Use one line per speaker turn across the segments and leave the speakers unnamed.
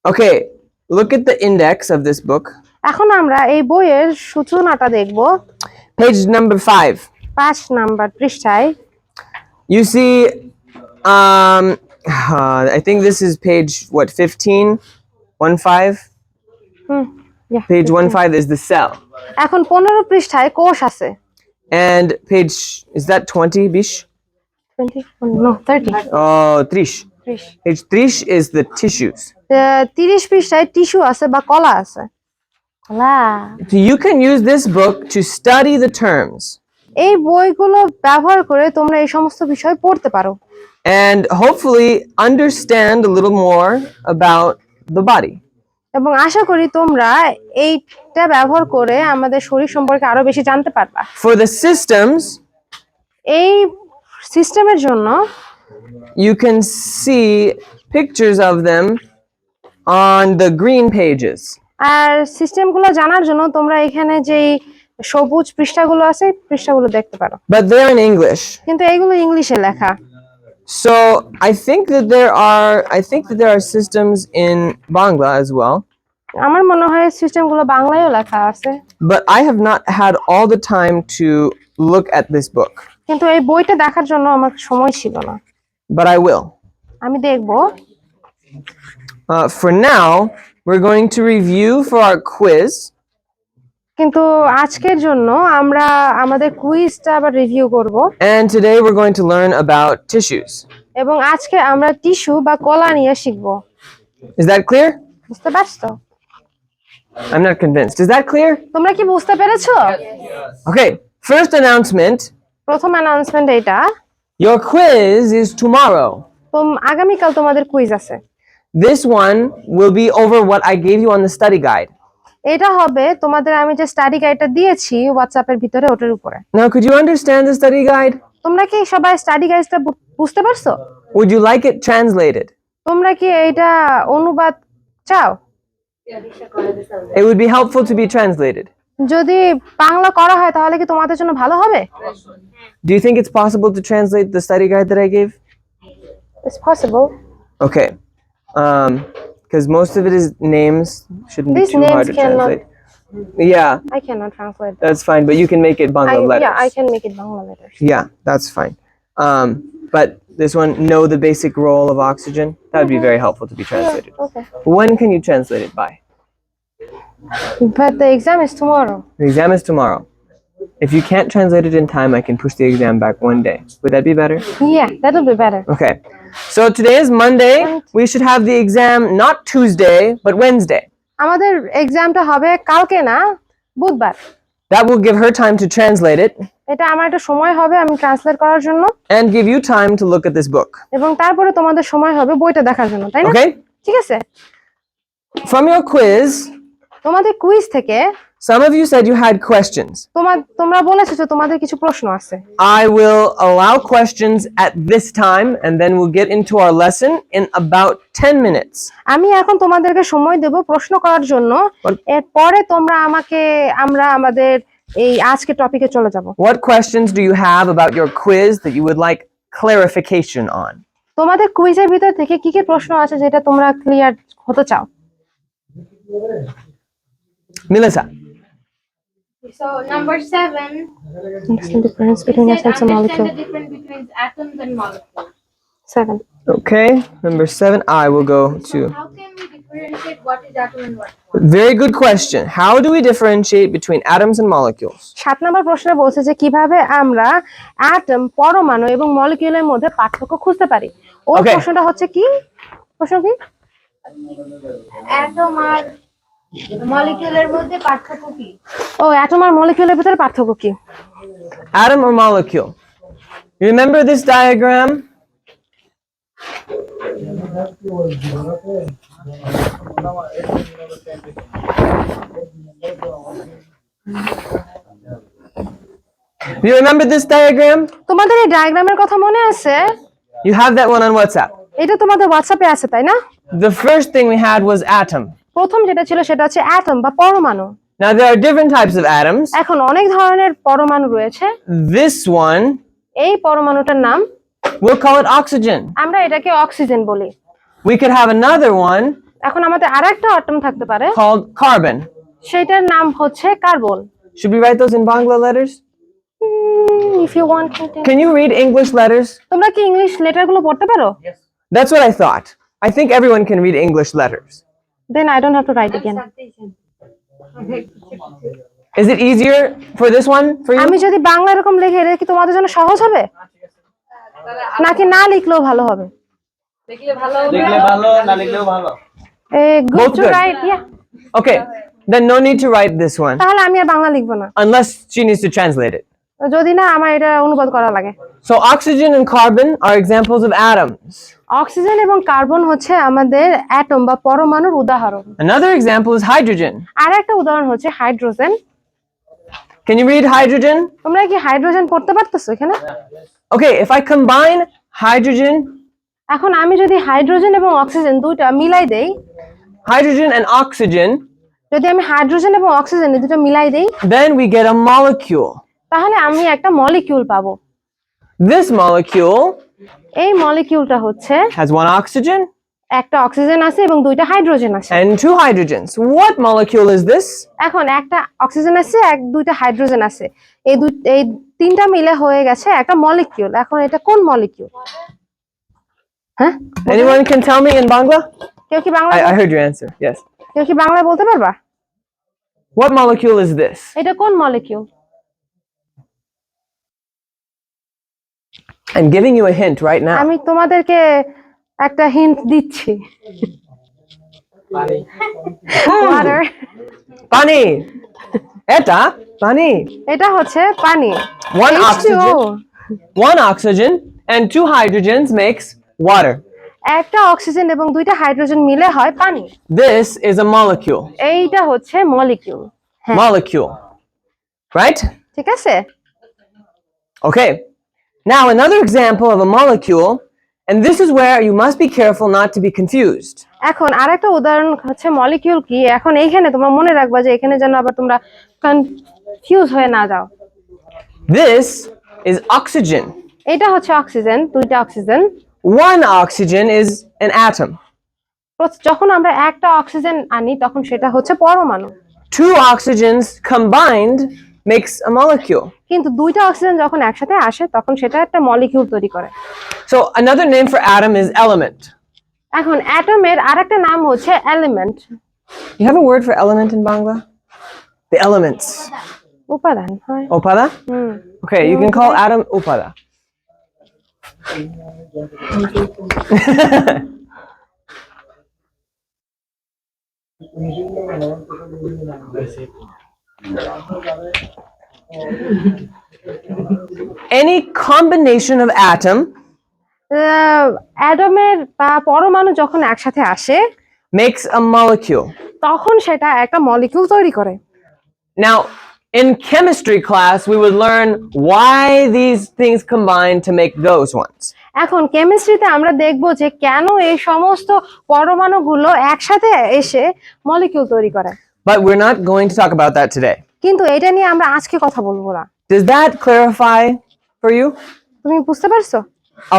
Okay, look at the index of this book.
এখন আমরা এই বইয়ের সূচনাটা দেখব।
Page number 5.
5 নাম্বার পৃষ্ঠায়।
You see, I think this is page, what, 15? 15?
Yeah,
Page 15 is the cell.
এখন 15 পৃষ্ঠায় কোষ আছে।
And page, is that 20, Bish?
20? No, 30.
Oh, 30. Page 30 is the tissues.
30 পৃষ্ঠায় টিস্যু আছে বা কলা আছে। কলা।
So you can use this book to study the terms.
এই বইগুলো ব্যবহার করে তোমরা এই সমস্ত বিষয় পড়তে পারো।
And hopefully understand a little more about the body.
এবং আশা করি তোমরা এইটা ব্যবহার করে আমাদের শরীর সম্পর্কে আরো বেশি জানতে পারবা।
For the systems,
এই সিস্টেমের জন্য
you can see pictures of them on the green pages.
আর সিস্টেমগুলো জানার জন্য তোমরা এখানে যে সবুজ পৃষ্ঠাগুলো আছে পৃষ্ঠাগুলো দেখতে পারো।
But they're in English.
কিন্তু এগুলো ইংলিশে লেখা।
So I think that there are systems in Bangla as well.
আমার মনে হয় সিস্টেমগুলো বাংলায়ও লেখা আছে।
But I have not had all the time to look at this book.
কিন্তু এই বইটা দেখার জন্য আমার সময় ছিল না।
But I will.
আমি দেখব।
For now, we're going to review for our quiz.
কিন্তু আজকের জন্য আমরা আমাদের কুইজটা আবার রিভিউ করব।
And today we're going to learn about tissues.
এবং আজকে আমরা টিস্যু বা কলা নিয়ে শিখব।
Is that clear?
বুঝতে পারছো?
I'm not convinced. Is that clear?
তোমরা কি বুঝতে পেরেছো?
Okay, first announcement.
প্রথম অ্যানাউন্সমেন্ট এটা।
Your quiz is tomorrow.
আগামীকাল তোমাদের কুইজ আছে।
This one will be over what I gave you on the study guide.
এটা হবে তোমাদের আমি যে স্টাডি গাইডটা দিয়েছি হোয়াটসঅ্যাপের ভিতরে ওটার উপরে।
Now, could you understand the study guide?
তোমরা কি সবাই স্টাডি গাইডটা বুঝতে পারছো?
Would you like it translated?
তোমরা কি এটা অনুবাদ চাও?
It would be helpful to be translated.
যদি বাংলা করা হয় তাহলে কি তোমাদের জন্য ভালো হবে?
Do you think it's possible to translate the study guide that I gave?
It's possible.
Okay. Because most of it is names, shouldn't
These
be too hard
names
to
cannot-
translate. Yeah,
I cannot translate.
that's fine, but you can make it Bangla letters.
Yeah, I can make it Bangla letters.
Yeah, that's fine. But this one, know the basic role of oxygen. That would be very helpful to be translated.
Okay.
When can you translate it by?
But the exam is tomorrow.
The exam is tomorrow. If you can't translate it in time, I can push the exam back one day. Would that be better?
Yeah, that'll be better.
Okay. So today is Monday. We should have the exam not Tuesday, but Wednesday.
আমাদের এক্সামটা হবে কালকে না, বুধবার।
That will give her time to translate it
এটা আমার একটা সময় হবে আমি ট্রান্সলেট করার জন্য
and give you time to look at this book.
এবং তারপরে তোমাদের সময় হবে বইটা দেখার জন্য, তাই না?
Okay?
ঠিক আছে?
From your quiz,
তোমাদের কুইজ থেকে
some of you said you had questions.
তোমরা বলেছো যে তোমাদের কিছু প্রশ্ন আছে।
I will allow questions at this time and then we'll get into our lesson in about 10 minutes.
আমি এখন তোমাদেরকে সময় দেব প্রশ্ন করার জন্য। এরপরে আমরা আমাদের এই আজকে টপিকে চলে যাব।
What questions do you have about your quiz that you would like clarification on?
তোমাদের কুইজের ভিতর থেকে কি কি প্রশ্ন আছে যেটা তোমরা ক্লিয়ার হতে চাও?
Melissa.
So number 7.
Understand the difference between atoms and molecules.
Understand the difference between atoms and molecules.
7.
Okay, number 7, I will go to.
How can we differentiate what is atom and what?
Very good question. How do we differentiate between atoms and molecules?
7 নম্বর প্রশ্নে বলছে যে কিভাবে আমরা atom পরমাণু এবং মলিকিউলের মধ্যে পার্থক্য খুঁজতে পারি। ওই
Okay.
প্রশ্নটা হচ্ছে কি? প্রশ্ন কি?
Atom আর মলিকিউলের মধ্যে পার্থক্য কি?
ও অ্যাটম আর মলিকিউলের ভিতরে পার্থক্য কি?
Atom or molecule? You remember this diagram? Do you remember this diagram?
তোমাদের এই ডায়াগ্রামের কথা মনে আছে?
You have that one on WhatsApp.
এটা তোমাদের হোয়াটসঅ্যাপে আছে তাই না?
The first thing we had was atom.
প্রথম যেটা ছিল সেটা হচ্ছে অ্যাটম বা পরমাণু।
Now there are different types of atoms.
এখন অনেক ধরনের পরমাণু রয়েছে।
This one,
এই পরমাণুটার নাম
we'll call it oxygen.
আমরা এটাকে অক্সিজেন বলি।
We could have another one.
এখন আমাদের আরেকটা অ্যাটম থাকতে পারে,
called carbon.
সেটার নাম হচ্ছে carbon.
Should we write those in Bangla letters?
If you want to.
Can you read English letters?
তোমরা কি ইংলিশ লেটারগুলো পড়তে পারো?
That's what I thought. I think everyone can read English letters.
Then I don't have to write again.
Is it easier for this one for you?
আমি যদি বাংলা এরকম লিখে, এটা কি তোমাদের জন্য সহজ হবে নাকি না লিখলেও ভালো হবে?
লিখলে ভালো না লিখলেও ভালো।
Good
Both
to
good.
write, yeah.
Okay, then no need to write this one
তাহলে আমি আর বাংলা লিখবো না,
unless she needs to translate it.
যদি না আমার এটা অনুবাদ করা লাগে।
So oxygen and carbon are examples of atoms.
Oxygen এবং কার্বন হচ্ছে আমাদের অ্যাটম বা পরমাণুর উদাহরণ।
Another example is hydrogen.
আর একটা উদাহরণ হচ্ছে hydrogen.
Can you read hydrogen?
তোমরা কি হাইড্রোজেন পড়তে পারতেছো এখানে?
Okay, if I combine hydrogen,
এখন আমি যদি হাইড্রোজেন এবং অক্সিজেন দুইটা মিলাই দেই,
hydrogen and oxygen,
যদি আমি হাইড্রোজেন এবং অক্সিজেন এই দুটো মিলাই দেই,
then we get a molecule.
তাহলে আমি একটা মলিকিউল পাবো।
This molecule
এই মলিকিউলটা হচ্ছে
has one oxygen
একটা অক্সিজেন আছে এবং দুইটা হাইড্রোজেন আছে।
and two hydrogens. What molecule is this?
এখন একটা অক্সিজেন আছে, দুইটা হাইড্রোজেন আছে, এই তিনটা মিলে হয়ে গেছে একটা মলিকিউল। এখন এটা কোন মলিকিউল? হ্যাঁ,
Anyone can tell me in Bangla?
কেউ কি Bangla
I heard your answer. Yes.
কেউ কি বাংলায় বলতে পারবা
What molecule is this?
এটা কোন molecule?
I'm giving you a hint right now.
আমি তোমাদেরকে একটা হিন্ট দিচ্ছি। ওয়াটার।
Pani. Eta pani.
এটা হচ্ছে পানি।
One
H2O।
oxygen. One oxygen and two hydrogens makes water.
একটা অক্সিজেন এবং দুইটা হাইড্রোজেন মিলে হয় পানি।
This is a molecule.
এইটা হচ্ছে মলিকিউল। হ্যাঁ,
Molecule. Right?
ঠিক আছে।
Okay. Now another example of a molecule, and this is where you must be careful not to be confused.
এখন আরেকটা উদাহরণ হচ্ছে মলিকিউল কি। এখন এইখানে তোমরা মনে রাখবা যে এখানে যেন আবার তোমরা কনফিউজ হয়ে না যাও।
This is oxygen.
এটা হচ্ছে অক্সিজেন, দুইটা oxygen.
One oxygen is an atom.
যখন আমরা একটা অক্সিজেন আনি তখন সেটা হচ্ছে পরমাণু।
Two oxygens combined makes a molecule.
কিন্তু দুইটা অক্সিজেন যখন একসাথে আসে তখন সেটা একটা মলিকিউল তৈরি করে।
So another name for atom is element.
এখন অ্যাটমের আরেকটা নাম হচ্ছে element.
You have a word for element in Bangla? The elements.
উপাদান হয়।
Upada? Okay, you can call atom upada. Any combination of atom
অ্যাটমের বা পরমাণু যখন একসাথে আসে
makes a molecule.
তখন সেটা একটা মলিকিউল তৈরি করে।
Now, in chemistry class, we would learn why these things combine to make those ones.
এখন কেমিস্ট্রিতে আমরা দেখব যে কেন এই সমস্ত পরমাণুগুলো একসাথে এসে মলিকিউল তৈরি করে।
But we're not going to talk about that today.
কিন্তু এটা নিয়ে আমরা আজকে কথা বলবো না।
Does that clarify for you?
তুমি বুঝতে পারছো?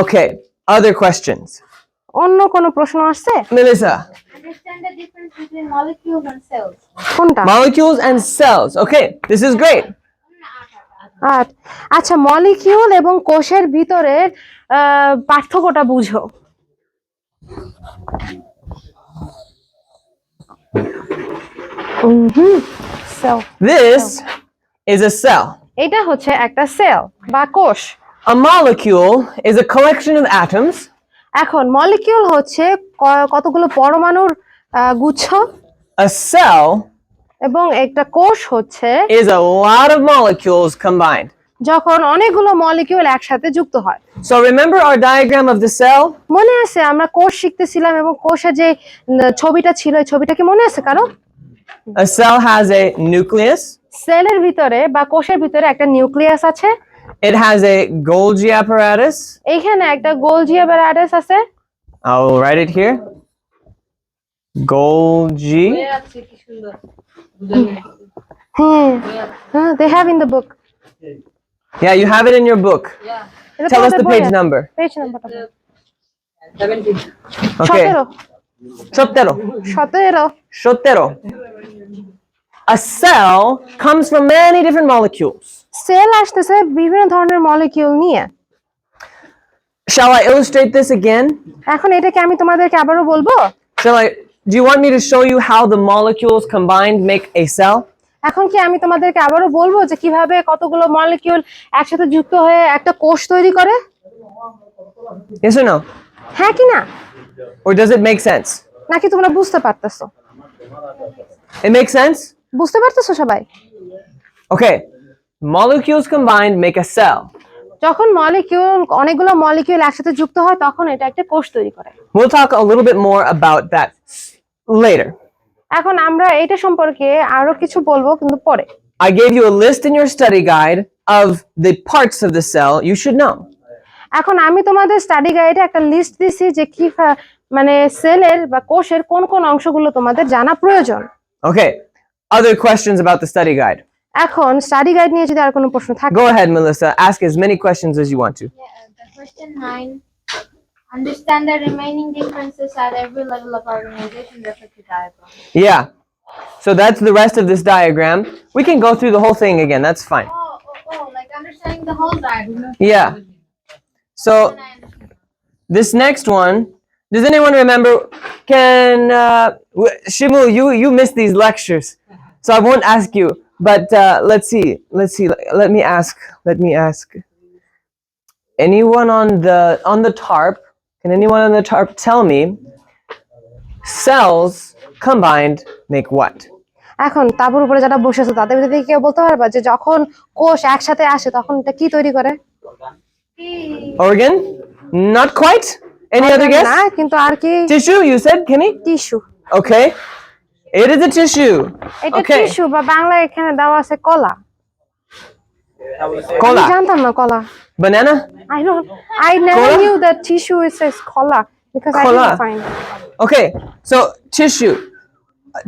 Okay, other questions.
অন্য কোনো প্রশ্ন আসছে?
Melissa,
Understand the difference between molecules and cells.
কোনটা?
molecules and cells. Okay, this is great.
আচ্ছা, মলিকিউল এবং কোষের ভিতরের পার্থক্যটা বুঝো। Cell.
This is a cell.
এটা হচ্ছে একটা সেল বা কোষ।
A molecule is a collection of atoms.
এখন মলিকিউল হচ্ছে কতগুলো পরমাণুর গুচ্ছ,
A cell
এবং একটা কোষ হচ্ছে
is a lot of molecules combined.
যখন অনেকগুলো মলিকিউল একসাথে যুক্ত হয়।
So remember our diagram of the cell?
মনে আছে আমরা কোষ শিখতেছিলাম এবং কোষের যে ছবিটা ছিল, এই ছবিটা কি মনে আছে কারো?
A cell has a nucleus.
সেলের ভিতরে বা কোষের ভিতরে একটা নিউক্লিয়াস আছে।
It has a Golgi apparatus.
এইখানে একটা গোলজি অ্যাপারাটাস আছে।
I'll write it here. Golgi.
হ্যাঁ, they have in the book.
Yeah, you have it in your book.
এটা
Tell us
তোমাদের
the
বইয়ে
page
আছে।
number.
পেজ নাম্বারটা
17.
Okay.
17 17
17. A cell comes from many different molecules.
Cell আসতেছে বিভিন্ন ধরনের molecule নিয়ে।
Shall I illustrate this again?
এখন এটাকে আমি তোমাদেরকে আবারও বলবো।
Do you want me to show you how the molecules combined make a cell?
এখন কি আমি তোমাদেরকে আবারও বলবো যে কিভাবে কতগুলো মলিকিউল একসাথে যুক্ত হয়ে একটা কোষ তৈরি করে?
Yes or no?
হ্যাঁ কি না?
Or does it make sense?
নাকি তোমরা বুঝতে পারতেছো?
It makes sense?
বুঝতে পারতেছো সবাই?
Okay. Molecules combined make a cell.
যখন অনেকগুলো মলিকিউল একসাথে যুক্ত হয় তখন এটা একটা কোষ তৈরি করে।
We'll talk a little bit more about that later.
এখন আমরা এটা সম্পর্কে আরো কিছু বলবো কিন্তু পরে।
I gave you a list in your study guide of the parts of the cell you should know.
এখন আমি তোমাদের স্টাডি গাইডে একটা লিস্ট দিছি যে কি মানে সেলের বা কোষের কোন কোন অংশগুলো তোমাদের জানা প্রয়োজন।
Okay. Other questions about the study guide?
এখন স্টাডি গাইড নিয়ে যদি আর কোনো প্রশ্ন থাকে,
Go ahead, Melissa. Ask as many questions as you want to.
The question 9. Understand the remaining differences at every level of organization. Refer to diagram.
Yeah. So that's the rest of this diagram. We can go through the whole thing again. That's fine.
Like understanding the whole diagram.
Yeah. So this next one, does anyone remember? Shimu, you missed these lectures, so I won't ask you. But let's see. Let me ask. Anyone on the tarp? Can anyone on the tarp tell me? Cells combined make what?
এখন তারপর উপরে যারা বসে আছে তাদের ভিতরে কেউ বলতে পারবা যে যখন কোষ একসাথে আসে তখন এটা কি তৈরি করে?
Organ? Not quite. Any other guess?
না, কিন্তু আর কি?
Tissue? You said, Kenny?
Tissue.
Okay. It is a tissue.
এটা
Okay.
টিস্যু বা বাংলায় এখানে দেওয়া আছে কলা। আমি
Cola.
জানতাম না কলা।
Banana?
I never
Cola?
knew that tissue is says কলা because I
Cola.
didn't find.
Okay. So tissue.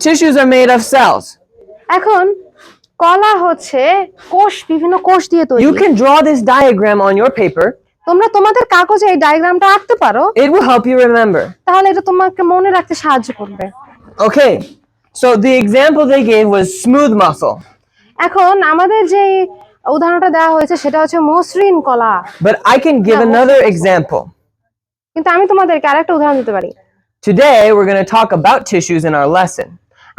Tissues are made of cells.
এখন কলা হচ্ছে কোষ, বিভিন্ন কোষ দিয়ে তৈরি।
You can draw this diagram on your paper.
তোমরা তোমাদের কাগজে এই ডায়াগ্রামটা আঁকতে পারো,
It will help you remember.
তাহলে এটা তোমাকে মনে রাখতে সাহায্য করবে।
Okay. So the example they gave was smooth muscle.
এখন আমাদের যে উদাহরণটা দেওয়া হয়েছে সেটা হচ্ছে মসৃণ কলা,
But I can give another example.
কিন্তু আমি তোমাদেরকে আরেকটা উদাহরণ দিতে পারি।
Today we're going to talk about tissues in our lesson.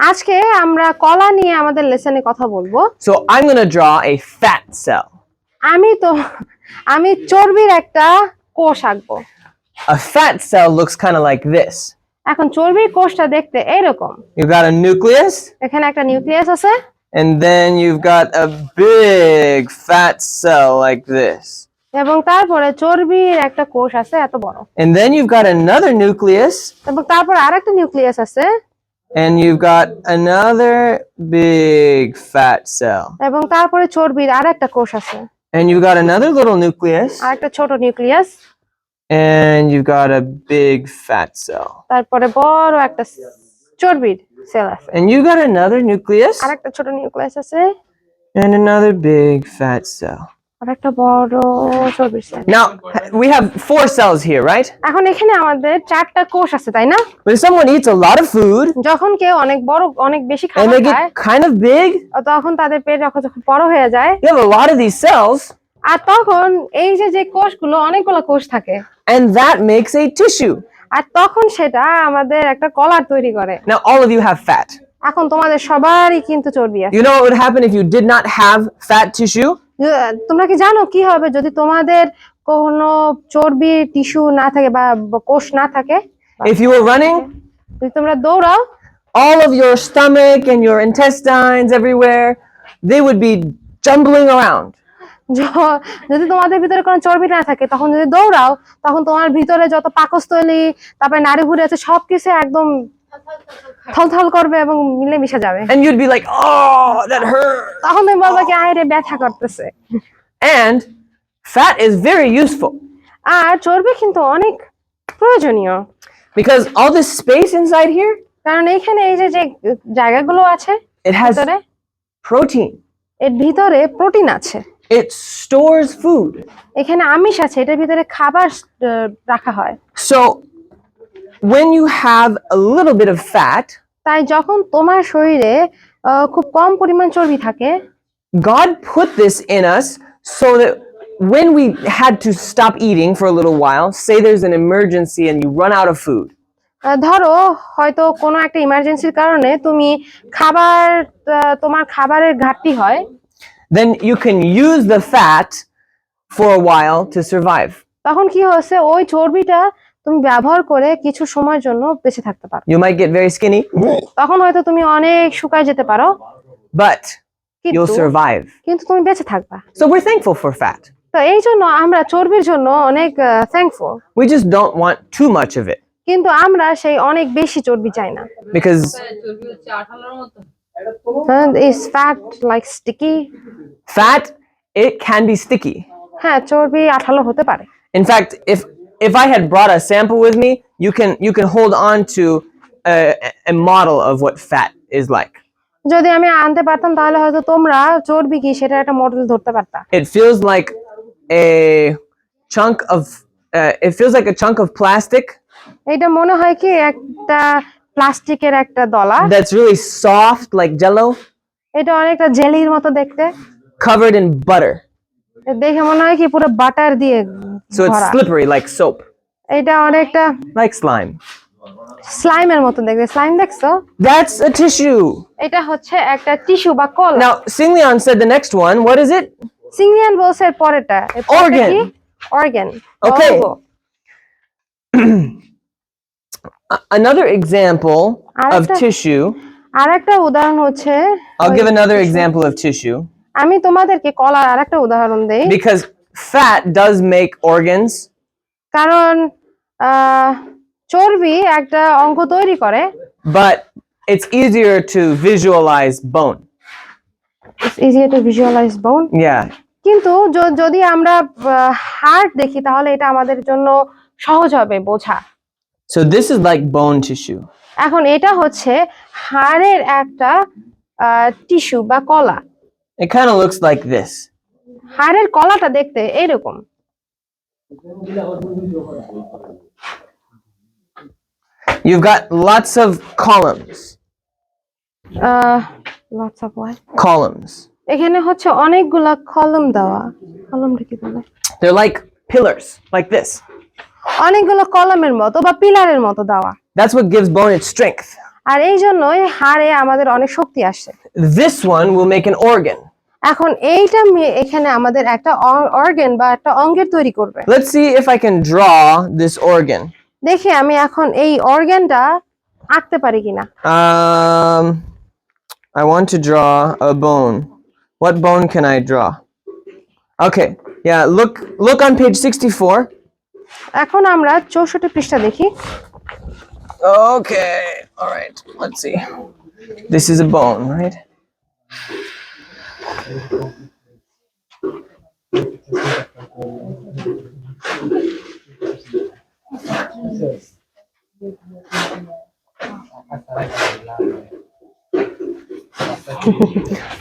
আজকে আমরা কলা নিয়ে আমাদের লেসনে কথা বলবো।
So I'm going to draw a fat cell.
আমি চর্বির একটা কোষ আঁকবো।
A fat cell looks kind of like this.
এখন চর্বির কোষটা দেখতে এইরকম।
You've got a nucleus,
এখানে একটা নিউক্লিয়াস আছে,
and then you've got a big fat cell like this.
এবং তারপরে চর্বির একটা কোষ আছে এত বড়,
And then you've got another nucleus,
এবং তারপর আরেকটা নিউক্লিয়াস আছে,
and you've got another big fat cell.
এবং তারপরে চর্বির আরেকটা কোষ আছে,
And you've got another little nucleus,
আরেকটা ছোট nucleus,
and you've got a big fat cell.
তারপরে বড় একটা চর্বির সেল আছে,
And you've got another nucleus,
আরেকটা ছোট নিউক্লিয়াস আছে,
and another big fat cell.
আরেকটা বড় চর্বির sell.
Now, we have 4 cells here, right?
এখন এখানে আমাদের 4টা কোষ আছে, তাই না?
But if someone eats a lot of food,
যখন কেউ অনেক বেশি
and
খাবার
they
খায়,
get kind of big,
তখন তাদের পেট যখন বড় হয়ে যায়,
you have a lot of these cells,
আর তখন এই যে কোষগুলো অনেকগুলো কোষ থাকে,
and that makes a tissue.
আর তখন সেটা আমাদের একটা কলার তৈরি করে।
Now, all of you have fat.
এখন তোমাদের সবারই কিন্তু চর্বি আছে।
You know what would happen if you did not have fat tissue?
তোমরা কি জানো কি হবে যদি তোমাদের কোনো চর্বির টিস্যু না থাকে বা কোষ না থাকে?
If you were running,
যদি তোমরা দৌড়াও,
all of your stomach and your intestines everywhere, they would be jumbling around.
যদি তোমাদের ভিতরে কোনো চর্বি না থাকে, তখন যদি দৌড়াও, তখন তোমার ভিতরে যত পাকস্থলী, তারপরে নাড়িভুঁড়ি আছে সবকিছু একদম থলথল করবে এবং মিলে মিশে যাবে।
And you'd be like, oh, that hurt.
তখন তুমি বলবে কি আরে ব্যথা করতেছে।
And fat is very useful
আর চর্বি কিন্তু অনেক প্রয়োজনীয়,
because all this space inside here,
কারণ এইখানে এই যে জায়গাগুলো আছে,
it has
ভিতরে
protein.
এর ভিতরে প্রোটিন আছে,
It stores food.
এখানে আমিষ আছে, এটার ভিতরে খাবার রাখা হয়।
So when you have a little bit of fat,
তাই যখন তোমার শরীরে খুব কম পরিমাণ চর্বি থাকে,
God put this in us so that when we had to stop eating for a little while, say there's an emergency and you run out of food,
ধরো হয়তো কোনো একটা ইমার্জেন্সির কারণে তুমি তোমার খাবারের ঘাটতি হয়,
then you can use the fat for a while to survive.
তখন কি হচ্ছে ওই চর্বিটা তুমি ব্যবহার করে কিছু সময়ের জন্য বেঁচে থাকতে পারো।
You might get very skinny,
তখন হয়তো তুমি অনেক শুকায় যেতে পারো,
but you'll survive.
কিন্তু তুমি বেঁচে থাকবা।
So we're thankful for fat.
তো এই জন্য আমরা চর্বির জন্য অনেক thankful,
We just don't want too much of it
কিন্তু আমরা সেই অনেক বেশি চর্বি চাই না।
because
Is fat like sticky?
fat, it can be sticky.
হ্যাঁ, চর্বি আঠালো হতে পারে।
In fact, if I had brought a sample with me, you can hold on to a model of what fat is like.
যদি আমি আনতে পারতাম তাহলে হয়তো তোমরা চর্বি কি সেটা একটা মডেল ধরতে পারতা।
It feels like a chunk of plastic
এটা মনে হয় কি একটা প্লাস্টিকের একটা দলা,
that's really soft like jello,
এটা অনেকটা জেলির মতো দেখতে,
covered in butter.
দেখে মনে হয় কি পুরো বাটার দিয়ে
So it's
ভরা।
slippery like soap,
এটা অনেকটা
like slime.
স্লাইমের মতো দেখতে। স্লাইম দেখছো?
That's a tissue.
এটা হচ্ছে একটা টিস্যু বা কলা।
Now, Singleon said the next one. What is it?
সিংলিয়ান বলছে এর পরেরটা।
Organ.
Organ.
Okay. Another example of
Arekta-
tissue.
আরেকটা উদাহরণ হচ্ছে,
I'll give another example of tissue
আমি তোমাদেরকে কলার আরেকটা উদাহরণ দেই,
because fat does make organs,
কারণ চর্বি একটা অঙ্গ তৈরি করে।
but it's easier to visualize bone.
It's easier to visualize bone.
Yeah.
কিন্তু যদি আমরা হার্ট দেখি তাহলে এটা আমাদের জন্য সহজ হবে বোঝা।
So this is like bone tissue.
এখন এটা হচ্ছে হাড়ের একটা টিস্যু বা কলা।
It kind of looks like this.
হাড়ের কলাটা দেখতে এইরকম।
You've got lots of columns.
Lots of what?
Columns.
এখানে হচ্ছে অনেকগুলা কলম দেওয়া। কলমটা কি বলে?
They're like pillars, like this.
অনেকগুলো কলমের মতো বা পিলারের মতো দেওয়া।
That's what gives bone its strength.
আর এই জন্যই হাড়ে আমাদের অনেক শক্তি আসে।
This one will make an organ.
এখন এইটা এখানে আমাদের একটা অর্গান বা একটা অঙ্গের তৈরি করবে।
Let's see if I can draw this organ.
দেখি আমি এখন এই অর্গানটা আঁকতে পারি কিনা।
I want to draw a bone. What bone can I draw? Okay, yeah, look on page 64.
এখন আমরা 64 পৃষ্ঠা দেখি।
Okay, all right, let's see. This is a bone, right?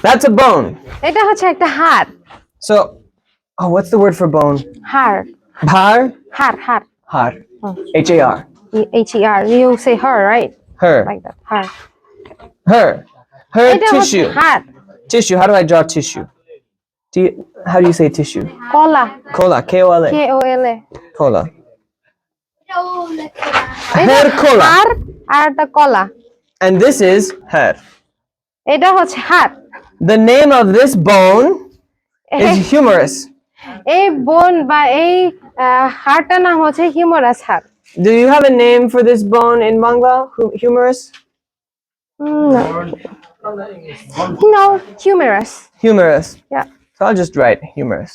That's a bone.
এটা হচ্ছে একটা হাড়।
So, what's the word for bone?
হাড়।
Bhar?
হাড় হাড়।
Har. H-A-R.
H-E-R. You say her, right?
Her.
Like that. হাড়।
Her. Her
এটা হচ্ছে
tissue.
হাড়।
Tissue. How do I draw tissue? How do you say tissue?
কলা।
Cola. K-O-L-A.
K-O-L-A.
Cola.
এটা
Her cola.
হাড় আর একটা কলা।
And this is her.
এটা হচ্ছে হাড়।
The name of this bone is humerus.
এই বোন বা এই হাড়টার নাম হচ্ছে হিউমারাস হাড়।
Do you have a name for this bone in Bangla? Humerus?
No, humerus.
Humerus.
Yeah.
So I'll just write humerus.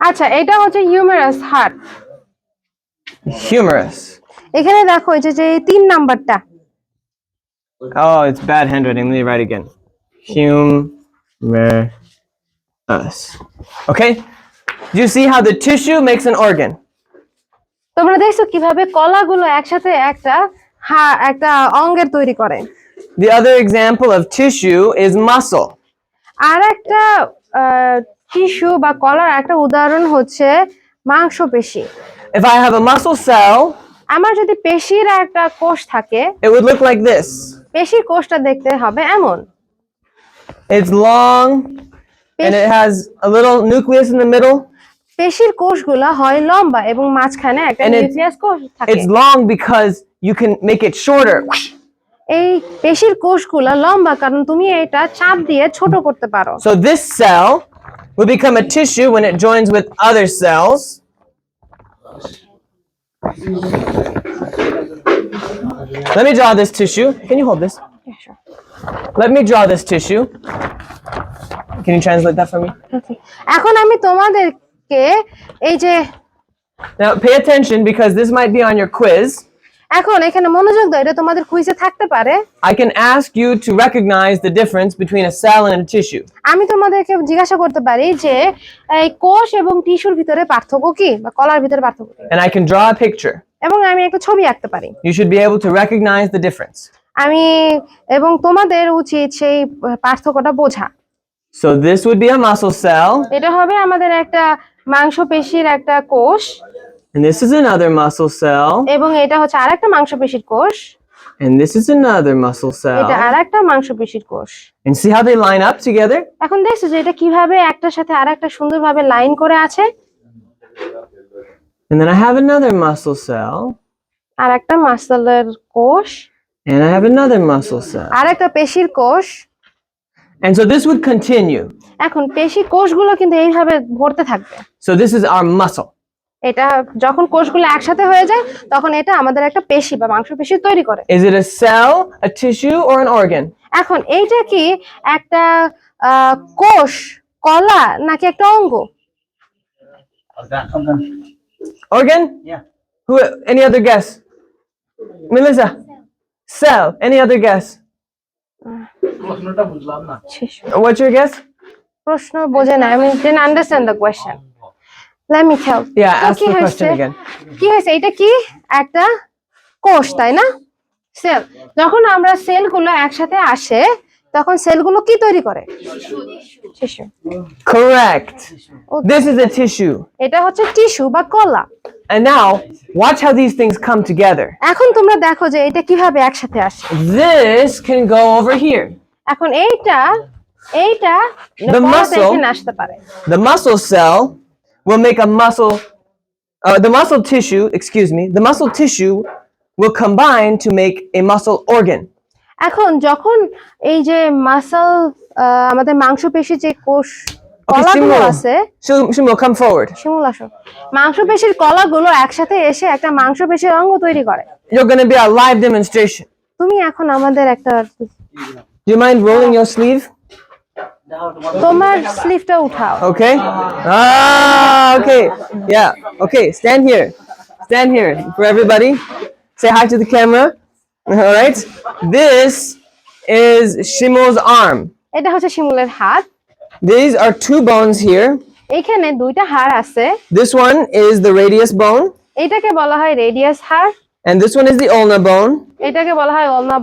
আচ্ছা, এটা হচ্ছে হিউমারাস হাড়।
Humerus.
এখানে দেখো এই যে 3 নাম্বারটা।
Oh, it's bad handwriting. Let me write again. Humerus. Okay? Do you see how the tissue makes an organ?
তোমরা দেখছো কিভাবে কলাগুলো একসাথে একটা অঙ্গের তৈরি করে।
The other example of tissue is muscle.
আর একটা টিস্যু বা কলার একটা উদাহরণ হচ্ছে মাংসপেশি।
If I have a muscle cell,
আমার যদি পেশির একটা কোষ থাকে,
it would look like this.
পেশির কোষটা দেখতে হবে এমন।
It's long and it has a little nucleus in the middle.
পেশির কোষগুলো হয় লম্বা এবং মাঝখানে একটা
And
নিউক্লিয়াস কোষ থাকে।
it's long because you can make it shorter.
এই পেশির কোষগুলো লম্বা কারণ তুমি এটা চাপ দিয়ে ছোট করতে পারো।
So this cell will become a tissue when it joins with other cells. Let me draw this tissue. Can you hold this?
Yeah, sure.
Let me draw this tissue. Can you translate that for me?
Okay. এখন আমি তোমাদেরকে এই যে
Now pay attention because this might be on your quiz.
এখন এখানে মনোযোগ দাও, এটা তোমাদের কুইজে থাকতে পারে।
I can ask you to recognize the difference between a cell and a tissue.
আমি তোমাদেরকে জিজ্ঞাসা করতে পারি যে এই কোষ এবং টিস্যুর ভিতরে পার্থক্য কি বা কলার ভিতরে পার্থক্য কি,
And I can draw a picture.
এবং আমি একটা ছবি আঁকতে পারি।
You should be able to recognize the difference.
আমি এবং তোমাদের উচিত সেই পার্থক্যটা বোঝা।
So this would be a muscle cell,
এটা হবে আমাদের একটা মাংসপেশির একটা কোষ,
and this is another muscle cell,
এবং এটা হচ্ছে আরেকটা মাংসপেশির কোষ,
and this is another muscle
এটা
cell.
আরেকটা মাংসপেশির কোষ।
And see how they line up together?
এখন দেখছো যে এটা কিভাবে একটার সাথে আরেকটা সুন্দরভাবে লাইন করে আছে।
And then I have another muscle cell,
আর একটা মাসলের কোষ,
and I have another muscle cell.
আর একটা পেশির কোষ।
And so this would continue.
এখন পেশি কোষগুলো কিন্তু এইভাবে ভরতে থাকবে।
So this is our muscle.
এটা যখন কোষগুলো একসাথে হয়ে যায় তখন এটা আমাদের একটা পেশি বা মাংসপেশি তৈরি করে।
Is it a cell, a tissue, or an organ?
এখন এইটা কি একটা কোষ, কলা, নাকি একটা অঙ্গ?
Organ?
Yeah.
Who? Any other guess? Melissa? Cell. Any other guess?
প্রশ্নটা বুঝলাম না।
What's your guess?
প্রশ্ন বোঝে না, I didn't understand the question. Let me tell.
Yeah,
তো
ask
কি
the
হয়েছে?
question again.
কি হয়েছে? এটা কি একটা কোষ, তাই না? সেল। যখন আমরা সেলগুলো একসাথে আসে তখন সেলগুলো কি তৈরি করে? Tissue.
Correct. This is a tissue.
এটা হচ্ছে টিস্যু বা কলা।
And now, watch how these things come together.
এখন তোমরা দেখো যে এটা কিভাবে একসাথে আসে।
This can go over here.
এখন এইটা
The
কলাটা
muscle-
এখানে আসতে পারে।
The muscle cell will make a muscle, the muscle tissue, excuse me, the muscle tissue will combine to make a muscle organ.
এখন যখন এই যে মাসল আমাদের মাংসপেশির যে কোষ
Okay,
কলাগুলো
Shimul.
আছে,
Shimul, come forward.
শিমুল আসো, মাংসপেশির কলাগুলো একসাথে এসে একটা মাংসপেশির অঙ্গ তৈরি করে।
You're going to be a live demonstration.
তুমি এখন আমাদের একটা,
Do you mind rolling your sleeve?
তোমার স্লিভটা উঠাও।
Okay. Okay. Yeah. Okay. Stand here. Stand here for everybody. Say hi to the camera. All right. This is Shimul's arm.
এটা হচ্ছে শিমুলের হাত।
These are two bones here.
এখানে দুইটা হাড় আছে।
This one is the radius bone,
এটাকে বলা হয় রেডিয়াস হাড়,
and this one is the ulna bone.
এটাকে বলা হয় ulna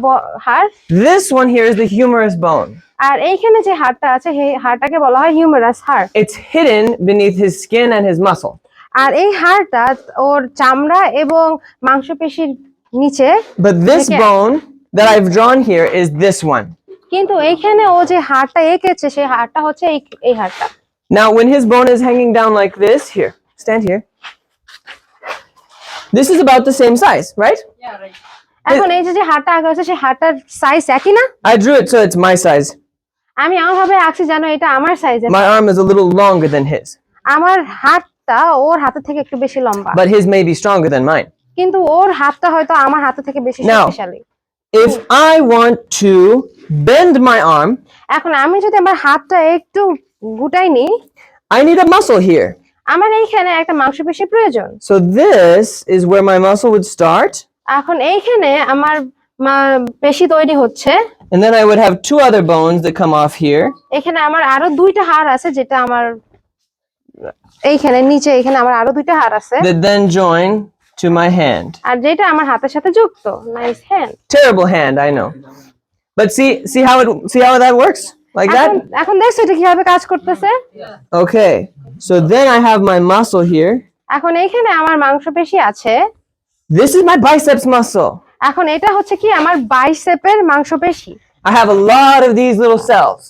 হাড়,
This one here is the humerus bone.
আর এইখানে যে হাড়টা আছে সেই হাড়টাকে বলা হয় হিউমেরাস হাড়।
It's hidden beneath his skin and his muscle.
আর এই হাড়টা ওর চামড়া এবং মাংসপেশির নিচে।
But this
Okay.
bone that I've drawn here is this one.
কিন্তু এইখানে ও যে হাড়টা এঁকেছে সেই হাড়টা হচ্ছে এই হাড়টা।
Now, when his bone is hanging down like this, here, stand here. This is about the same size, right?
Yeah, right.
এখন এই যে হাড়টা আঁকা আছে সেই হাড়টার সাইজ একই না?
I drew it so it's my size.
আমি আমার ভাবে আঁকছি জানো এটা আমার সাইজের।
My arm is a little longer than his,
আমার হাতটা ওর হাতের থেকে একটু বেশি লম্বা,
but his may be stronger than mine.
কিন্তু ওর হাতটা হয়তো আমার হাতের থেকে বেশি
Now-
শক্তিশালী।
If I want to bend my arm,
এখন আমি যদি আমার হাতটা একটু গুটাই নিই,
I need a muscle here.
আমার এইখানে একটা মাংসপেশি প্রয়োজন।
So this is where my muscle would start,
এখন এইখানে আমার পেশি তৈরি হচ্ছে,
and then I would have two other bones that come off here.
এখানে আমার আরো দুইটা হাড় আছে যেটা আমার এইখানে নিচে, এখানে আমার আরো দুইটা হাড় আছে
That then join to my hand.
আর যেটা আমার হাতের সাথে যুক্ত। Nice hand.
Terrible hand, I know. But see how that works? Like that?
এখন দেখছো এটা কিভাবে কাজ করতেছে?
Okay. So then I have my muscle here,
এখন এইখানে আমার মাংসপেশি আছে,
This is my biceps muscle.
এখন এটা হচ্ছে কি আমার বাইসেপের মাংসপেশি।
I have a lot of these little cells.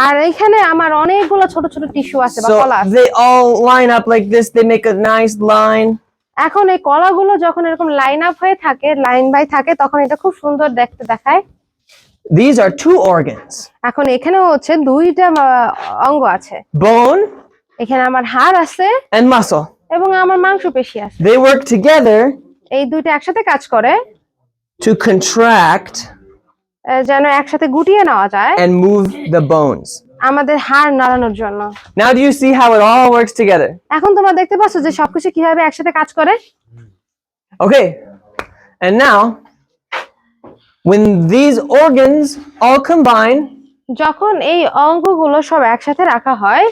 আর এখানে আমার অনেকগুলো ছোট ছোট টিস্যু আছে বা
So
কলা আছে।
they all line up like this. They make a nice line.
এখন এই কলাগুলো যখন এরকম লাইন আপ হয়ে থাকে, লাইন বাই থাকে, তখন এটা খুব সুন্দর দেখতে দেখায়।
These are two organs.
এখন এখানেও হচ্ছে দুইটা অঙ্গ আছে।
Bone
এখানে আমার হাড় আছে
and muscle.
এবং আমার মাংসপেশি আছে।
They work together
এই দুইটা একসাথে কাজ করে
to contract
যেন একসাথে গুটিয়ে নেওয়া যায়
and move the bones.
আমাদের হাড় নাড়ানোর জন্য।
Now do you see how it all works together?
এখন তোমরা দেখতে পাচ্ছ যে সবকিছু কিভাবে একসাথে কাজ করে।
Okay. And now when these organs all combine,
যখন এই অঙ্গগুলো সব একসাথে রাখা হয়,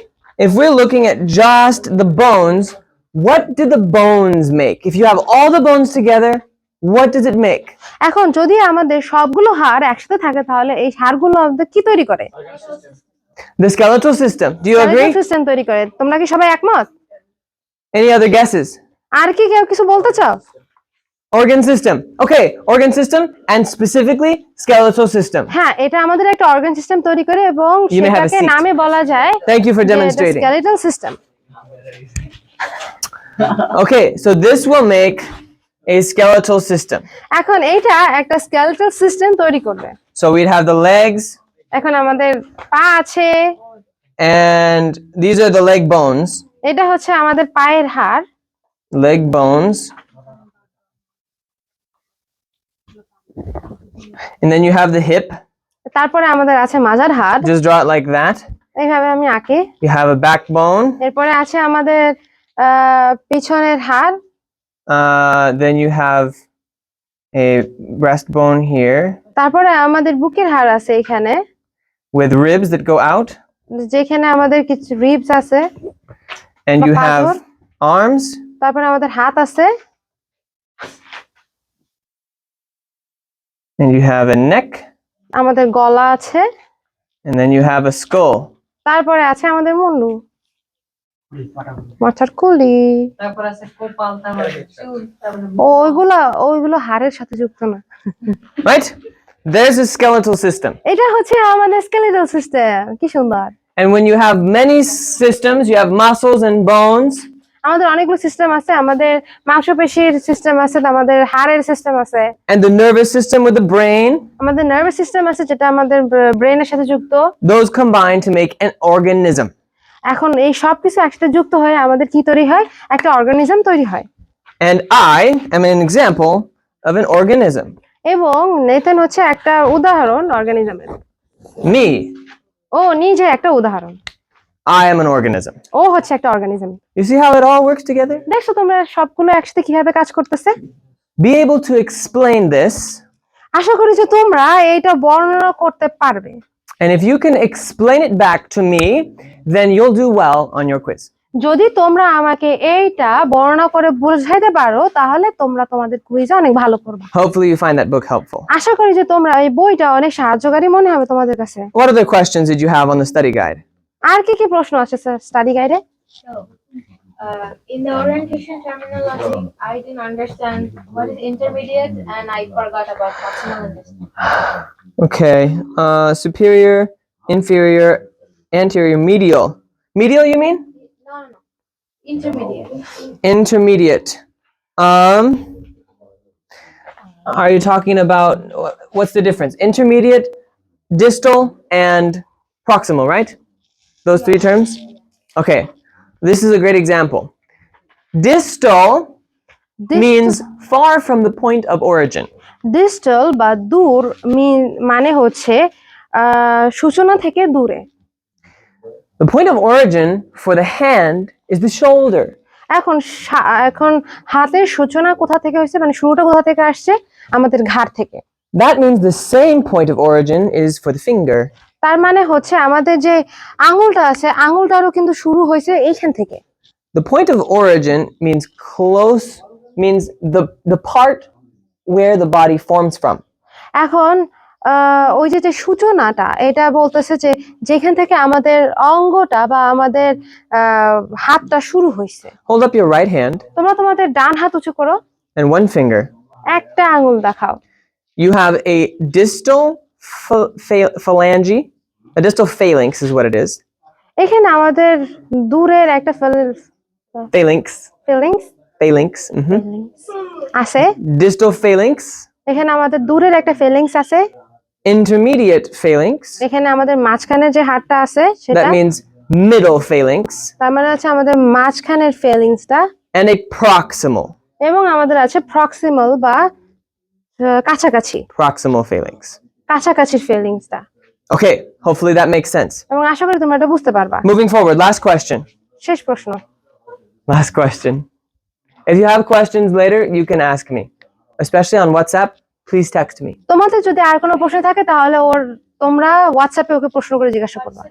if we're looking at just the bones, what do the bones make? If you have all the bones together, what does it make?
এখন যদি আমাদের সবগুলো হাড় একসাথে থাকে তাহলে এই হাড়গুলো আমাদের কি তৈরি করে?
The skeletal system. Do you agree?
System তৈরি করে। তোমরা কি সবাই একমত?
Any other guesses?
আর কি কেউ কিছু বলতে চাও?
Organ system. Okay, organ system and specifically skeletal system.
হ্যাঁ, এটা আমাদের একটা অর্গান সিস্টেম তৈরি করে এবং
You may have a
সেটাকে
seat.
নামে বলা যায়
Thank you for demonstrating.
Skeletal system.
Okay, so this will make a skeletal system.
এখন এইটা একটা স্কেলেটাল সিস্টেম তৈরি করবে।
So we'd have the legs,
এখন আমাদের পা আছে,
and these are the leg bones.
এটা হচ্ছে আমাদের পায়ের হাড়।
Leg bones. And then you have the hip.
তারপরে আমাদের আছে মাজার হাড়,
Just draw it like that.
এইভাবে আমি আঁকি।
You have a backbone.
এরপরে আছে আমাদের পিছনের হাড়,
Then you have a breastbone here
তারপরে আমাদের বুকের হাড় আছে এখানে,
with ribs that go out.
যেখানে আমাদের কিছু রিবস আছে,
And you
পাঁজর।
have arms.
তারপরে আমাদের হাত আছে,
And you have a neck.
আমাদের গলা আছে,
And then you have a skull.
তারপরে আছে আমাদের মুন্ডু, মাথার কুলি।
তারপর আছে কপাল, তারপরে চুল, তারপরে
ওইগুলো হাড়ের সাথে যুক্ত না।
Right? There's a skeletal system.
এটা হচ্ছে আমাদের স্কেলেটাল সিস্টেম। কি সুন্দর।
And when you have many systems, you have muscles and bones.
আমাদের অনেকগুলো সিস্টেম আছে, আমাদের মাংসপেশির সিস্টেম আছে, আমাদের হাড়ের সিস্টেম আছে,
And the nervous system with the brain.
আমাদের নার্ভাস সিস্টেম আছে যেটা আমাদের ব্রেনের সাথে যুক্ত।
Those combine to make an organism.
এখন এই সবকিছু একসাথে যুক্ত হয়ে আমাদের কি তৈরি হয়? একটা অর্গানিজম তৈরি হয়।
And I am an example of an organism.
এবং নেতন হচ্ছে একটা উদাহরণ অর্গানিজমের।
Me,
ও নিজে একটা উদাহরণ।
I am an organism.
ও হচ্ছে একটা organism.
You see how it all works together?
দেখছো তোমরা সবগুলো একসাথে কিভাবে কাজ করতেছে?
Be able to explain this.
আশা করি যে তোমরা এইটা বর্ণনা করতে পারবে।
And if you can explain it back to me, then you'll do well on your quiz.
যদি তোমরা আমাকে এইটা বর্ণনা করে বোঝাইতে পারো তাহলে তোমরা তোমাদের কুইজে অনেক ভালো করবে।
Hopefully you find that book helpful.
আশা করি যে তোমরা এই বইটা অনেক সাহায্যকারী মনে হবে তোমাদের কাছে।
What other questions did you have on the study guide?
আর কি কি প্রশ্ন আছে স্যার স্টাডি গাইডে?
So, in the orientation terminology, I didn't understand what is intermediate, and I forgot about proximal intestine.
Okay. Superior, inferior, anterior, medial. Medial, you mean?
No. Intermediate.
Intermediate. Are you talking about what's the difference? Intermediate, distal, and proximal, right? Those three terms? Okay. This is a great example. Distal means far from the point of origin.
Distal বা দূর মানে হচ্ছে সূচনা থেকে দূরে।
The point of origin for the hand is the shoulder.
এখন হাতের সূচনা কোথা থেকে হয়েছে, মানে শুরুটা কোথা থেকে আসছে? আমাদের ঘাড় থেকে।
That means the same point of origin is for the finger.
তার মানে হচ্ছে আমাদের যে আঙুলটা আছে, আঙুলটারও কিন্তু শুরু হয়েছে এইখান থেকে।
The point of origin means close, means the part where the body forms from.
এখন ওই যে সূচনাটা, এটা বলতেছে যে যেখান থেকে আমাদের অঙ্গটা বা আমাদের হাতটা শুরু হয়েছে।
Hold up your right hand.
তোমরা তোমাদের ডান হাত উঁচু করো।
and one finger.
একটা আঙ্গুল দেখাও।
You have a distal phalange. A distal phalanx is what it is.
এখানে আমাদের দূরের একটা
Phalanx.
ফেলিংস
Mhm.
আছে।
Distal phalanx.
এখানে আমাদের দূরের একটা ফেলিংস আছে।
Intermediate phalanx.
এখানে আমাদের মাঝখানে যে হাড়টা আছে সেটা।
That means middle phalanx.
তার মানে হচ্ছে আমাদের মাঝখানের ফেলিংসটা।
And a proximal.
এবং আমাদের আছে প্রক্সিমাল বা কাছাকাছি।
Proximal phalanx.
কাছাকাছির ফেলিংসটা।
Okay, hopefully that makes sense.
এবং আশা করি তোমরা এটা বুঝতে পারবা।
Moving forward, last question.
শেষ প্রশ্ন।
Last question. If you have questions later, you can ask me. Especially on WhatsApp, please text me.
তোমাদের যদি আর কোনো প্রশ্ন থাকে তাহলে তোমরা হোয়াটসঅ্যাপে ওকে প্রশ্ন করে জিজ্ঞাসা করবা।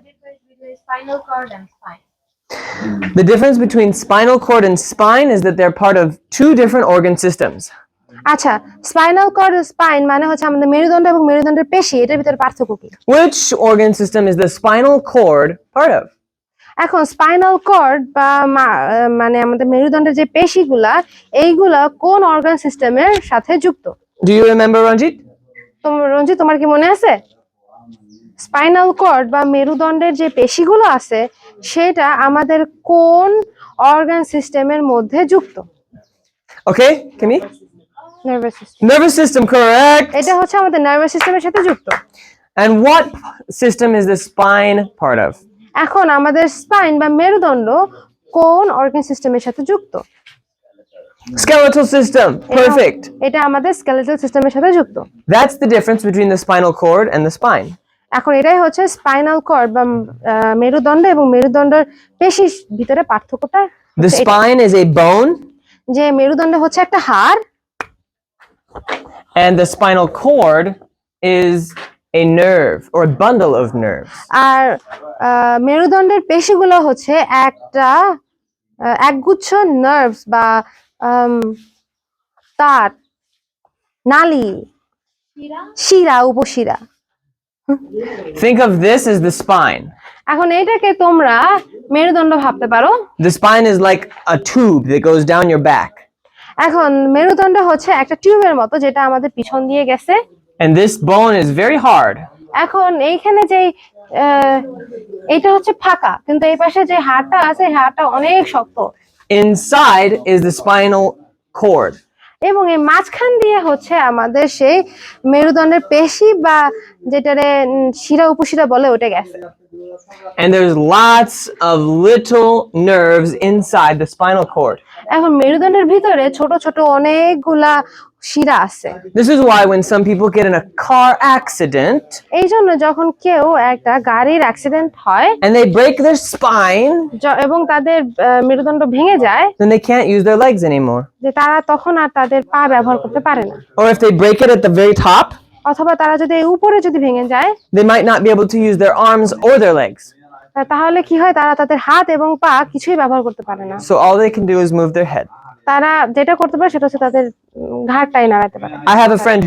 Spinal cord and spine.
The difference between spinal cord and spine is that they're part of two different organ systems.
আচ্ছা, স্পাইনাল কর্ড স্পাইন মানে হচ্ছে আমাদের মেরুদণ্ড এবং মেরুদণ্ডের পেশি, এটার ভিতরে পার্থক্য কি?
Which organ system is the spinal cord part of?
এখন স্পাইনাল কর্ড বা মানে আমাদের মেরুদণ্ডের যে পেশিগুলা, এইগুলা কোন অর্গান সিস্টেমের সাথে যুক্ত?
Do you remember, Ranjit?
রঞ্জিত, তোমার কি মনে আছে? স্পাইনাল কর্ড বা মেরুদণ্ডের যে পেশিগুলো আছে সেটা আমাদের কোন অর্গান সিস্টেমের মধ্যে যুক্ত?
Okay, Kimi?
Nervous system.
Nervous system, correct.
এটা হচ্ছে আমাদের নার্ভাস সিস্টেমের সাথে যুক্ত।
And what system is the spine part of?
এখন আমাদের স্পাইন বা মেরুদণ্ড কোন অর্গান সিস্টেমের সাথে যুক্ত?
Skeletal system, perfect.
এটা আমাদের স্কেলেটাল সিস্টেমের সাথে যুক্ত।
That's the difference between the spinal cord and the spine.
এখন এটাই হচ্ছে স্পাইনাল কর্ড বা মেরুদণ্ড এবং মেরুদণ্ডের পেশির ভিতরে পার্থক্যটা।
The spine is a bone.
যে মেরুদণ্ড হচ্ছে একটা হাড়।
And the spinal cord is a nerve or a bundle of nerves.
আর মেরুদণ্ডের পেশিগুলো হচ্ছে একগুচ্ছ নার্ভস বা তার, নালী, শিরা, উপশিরা।
Think of this as the spine.
এখন এইটাকে তোমরা মেরুদণ্ড ভাবতে পারো।
The spine is like a tube that goes down your back.
এখন মেরুদণ্ড হচ্ছে একটা টিউবের মতো যেটা আমাদের পিছন দিয়ে গেছে।
And this bone is very hard.
এখন এইখানে যে এটা হচ্ছে ফাঁকা, কিন্তু এই পাশে যে হাড়টা আছে হাড়টা অনেক শক্ত।
Inside is the spinal cord.
এবং এই মাঝখান দিয়ে হচ্ছে আমাদের সেই মেরুদণ্ডের পেশি বা যেটারে শিরা উপশিরা বলে ওটা গেছে।
And there's lots of little nerves inside the spinal cord.
এখন মেরুদণ্ডের ভিতরে ছোট ছোট অনেকগুলা শিরা আছে।
This is why when some people get in a car accident
এই জন্য যখন কেউ একটা গাড়ির অ্যাক্সিডেন্ট হয়
and they break their spine,
এবং তাদের মেরুদণ্ড ভেঙে যায়,
then they can't use their legs anymore.
যে তারা তখন আর তাদের পা ব্যবহার করতে পারে না।
Or if they break it at the very top,
অথবা তারা যদি উপরে যদি ভেঙে যায়,
they might not be able to use their arms or their legs.
তাহলে কি হয়, তারা তাদের হাত এবং পা কিছুই ব্যবহার করতে পারে না।
So all they can do is move their head.
তারা যেটা করতে পারে সেটা হচ্ছে তাদের ঘাড়টাই নাড়াতে পারে।
I have a friend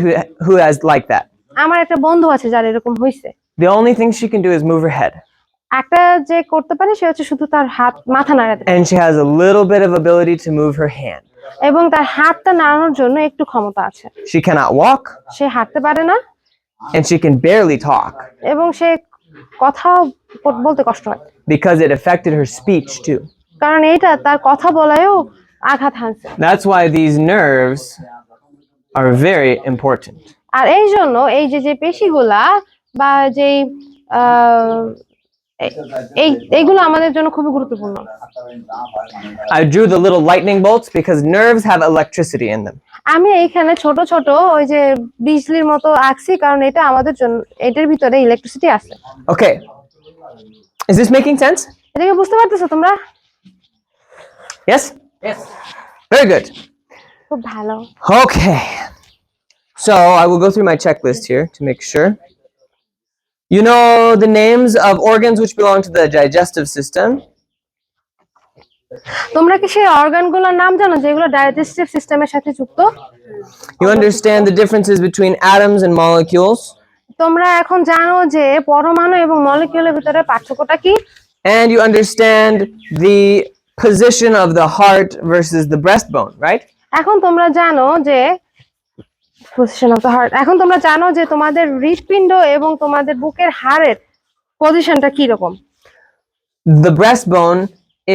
who has like that.
আমার একটা বন্ধু আছে যার এরকম হইছে।
The only thing she can do is move her head.
একটা যে করতে পারে সে হচ্ছে শুধু তার হাত, মাথা নাড়াতে পারে।
And she has a little bit of ability to move her hand.
এবং তার হাতটা নাড়ানোর জন্য একটু ক্ষমতা আছে।
She cannot walk
সে হাঁটতে পারে না
and she can barely talk
এবং সে কথা বলতে কষ্ট হয়।
because it affected her speech too.
কারণ এইটা তার কথা বলায়ও আঘাত হানছে।
That's why these nerves are very important.
আর এই জন্য এই যে পেশিগুলা বা যে এইগুলো আমাদের জন্য খুবই গুরুত্বপূর্ণ।
I drew the little lightning bolts because nerves have electricity in them.
আমি এইখানে ছোট ছোট ওই যে বিজলির মতো আঁকছি কারণ এটা আমাদের জন্য, এটার ভিতরে ইলেকট্রিসিটি আছে।
Okay. Is this making sense?
এটাকে বুঝতে পারতেছো তোমরা?
Yes?
Yes.
Very good.
খুব ভালো।
Okay. So I will go through my checklist here to make sure. You know the names of organs which belong to the digestive system?
তোমরা কি সেই অর্গানগুলোর নাম জানো যেগুলো ডাইজেস্টিভ সিস্টেমের সাথে যুক্ত?
You understand the differences between atoms and molecules?
তোমরা এখন জানো যে পরমাণু এবং মলিকিউলের ভিতরে পার্থক্যটা কি?
And you understand the position of the heart versus the breastbone, right?
এখন তোমরা জানো যে পজিশন অফ দ্য হার্ট, এখন তোমরা জানো যে তোমাদের হৃৎপিণ্ড এবং তোমাদের বুকের হাড়ের পজিশনটা কি রকম।
The breastbone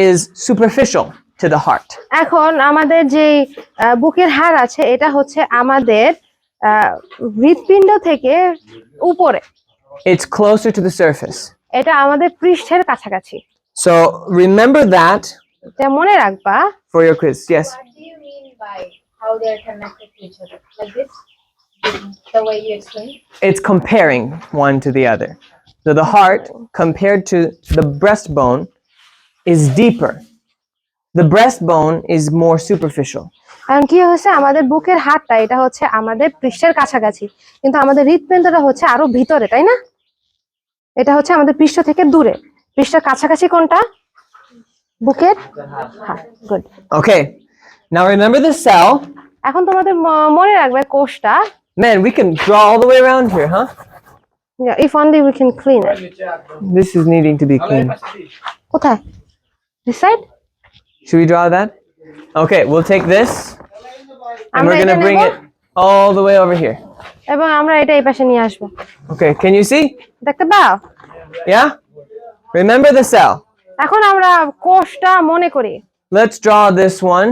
is superficial to the heart.
এখন আমাদের যে বুকের হাড় আছে এটা হচ্ছে আমাদের হৃৎপিণ্ড থেকে উপরে,
It's closer to the surface.
এটা আমাদের পৃষ্ঠের কাছাকাছি।
So remember that
এটা মনে রাখবা
for your quiz. Yes.
What do you mean by how they're connected to each other? Like this? The way you explained?
It's comparing one to the other. So the heart compared to the breastbone is deeper. The breastbone is more superficial.
কারণ কি হচ্ছে আমাদের বুকের হাড়টা এটা হচ্ছে আমাদের পৃষ্ঠের কাছাকাছি, কিন্তু আমাদের হৃৎপিণ্ডটা হচ্ছে আরো ভিতরে, তাই না? এটা হচ্ছে আমাদের পৃষ্ঠ থেকে দূরে। পৃষ্ঠের কাছাকাছি কোনটা? বুকের হাড়। Good.
Okay. Now remember the cell.
এখন তোমাদের মনে রাখবে কোষটা।
Man, we can draw all the way around here, huh?
Yeah, if only we can clean it.
This is needing to be cleaned.
কোথায়? This side?
Should we draw that? Okay, we'll take this and
আমরা
we're
এটা
gonna bring
নেব
it all the way over here.
এবং আমরা এটা এই পাশে নিয়ে আসবো।
Okay, can you see?
দেখতে পাও?
Yeah? Remember the cell.
এখন আমরা কোষটা মনে করি।
Let's draw this one.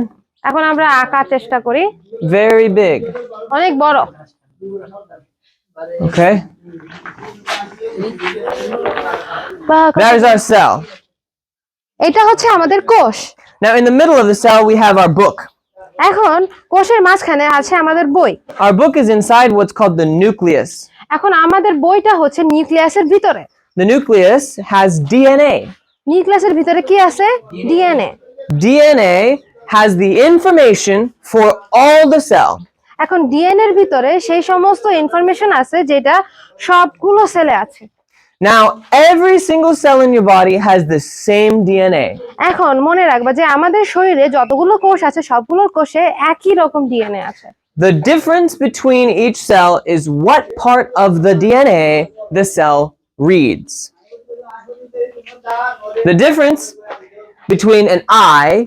এখন আমরা আঁকার চেষ্টা করি।
Very big.
অনেক বড়।
Okay? There's our cell.
এটা হচ্ছে আমাদের কোষ।
Now in the middle of the cell we have our book.
এখন কোষের মাঝখানে আছে আমাদের বই।
Our book is inside what's called the nucleus.
এখন আমাদের বইটা হচ্ছে নিউক্লিয়াসের ভিতরে।
The nucleus has DNA.
নিউক্লিয়াসের ভিতরে কি আছে? DNA.
DNA has the information for all the cell.
এখন ডিএনএ এর ভিতরে সেই সমস্ত ইনফরমেশন আছে যেটা সবগুলো সেলে আছে।
Now every single cell in your body has the same DNA.
এখন মনে রাখবা যে আমাদের শরীরে যতগুলো কোষ আছে সবগুলো কোষে একই রকম ডিএনএ আছে।
The difference between each cell is what part of the DNA the cell reads. The difference between an eye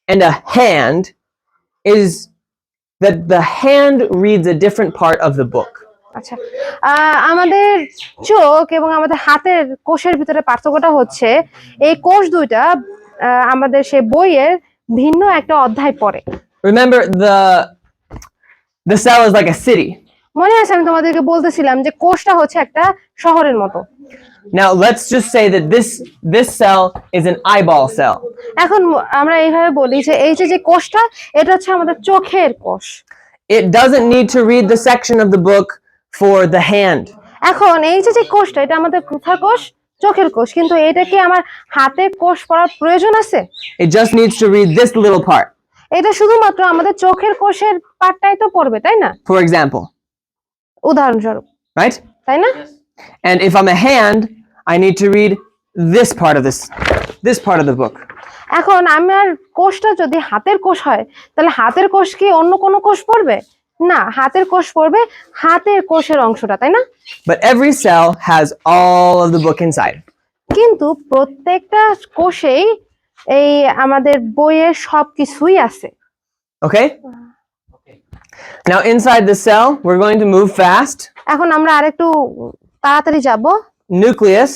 and a hand is that the hand reads a different part of the book.
আচ্ছা, আমাদের চোখ এবং আমাদের হাতের কোষের ভিতরে পার্থক্যটা হচ্ছে এই কোষ দুইটা আমাদের সেই বইয়ের ভিন্ন একটা অধ্যায় পড়ে।
Remember the cell is like a city.
মনে আছে আমি তোমাদেরকে বলতেছিলাম যে কোষটা হচ্ছে একটা শহরের মতো।
Now let's just say that this cell is an eyeball cell.
এখন আমরা এইভাবে বলি যে এই যে কোষটা এটা হচ্ছে আমাদের চোখের কোষ।
It doesn't need to read the section of the book for the hand.
এখন এই যে কোষটা এটা আমাদের কোথার কোষ? চোখের কোষ, কিন্তু এটা কি আমার হাতের কোষ পড়ার প্রয়োজন আছে?
It just needs to read this little part.
এটা শুধুমাত্র আমাদের চোখের কোষের পার্টটাই তো পড়বে, তাই না?
For example,
উদাহরণস্বরূপ,
right?
তাই না?
And if I'm a hand, I need to read this part of this part of the book.
এখন আমার কোষটা যদি হাতের কোষ হয় তাহলে হাতের কোষ কি অন্য কোনো কোষ পড়বে? না, হাতের কোষ পড়বে হাতের কোষের অংশটা, তাই না?
But every cell has all of the book inside.
কিন্তু প্রত্যেকটা কোষেই এই আমাদের বইয়ের সবকিছুই আছে।
Okay? Now inside the cell, we're going to move fast.
এখন আমরা আরেকটু তাড়াতাড়ি যাব।
Nucleus.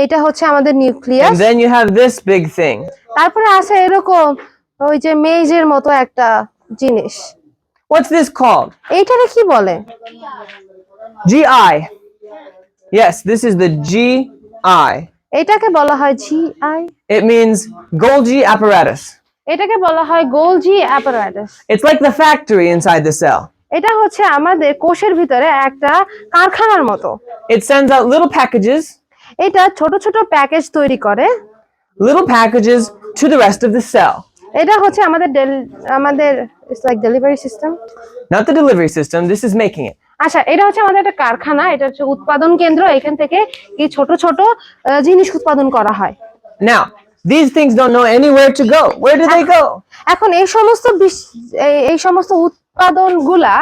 এটা হচ্ছে আমাদের nucleus.
And then you have this big thing.
তারপরে আছে এরকম ওই যে মেজের মতো একটা জিনিস।
What's this called?
এইটারে কি বলে?
GI. Yes, this is the GI.
এটাকে বলা হয় GI.
It means Golgi apparatus.
এটাকে বলা হয় Golgi apparatus.
It's like the factory inside the cell.
এটা হচ্ছে আমাদের কোষের ভিতরে একটা কারখানার মতো।
It sends out little packages,
এটা ছোট ছোট প্যাকেজ তৈরি করে,
little packages to the rest of the cell.
এটা হচ্ছে আমাদের it's like delivery system.
Not the delivery system, this is making it.
আচ্ছা, এটা হচ্ছে আমাদের একটা কারখানা, এটা হচ্ছে উৎপাদন কেন্দ্র, এখান থেকে এই ছোট ছোট জিনিস উৎপাদন করা হয়।
Now, these things don't know anywhere to go. Where do they go?
এখন এই সমস্ত উৎপাদনগুলা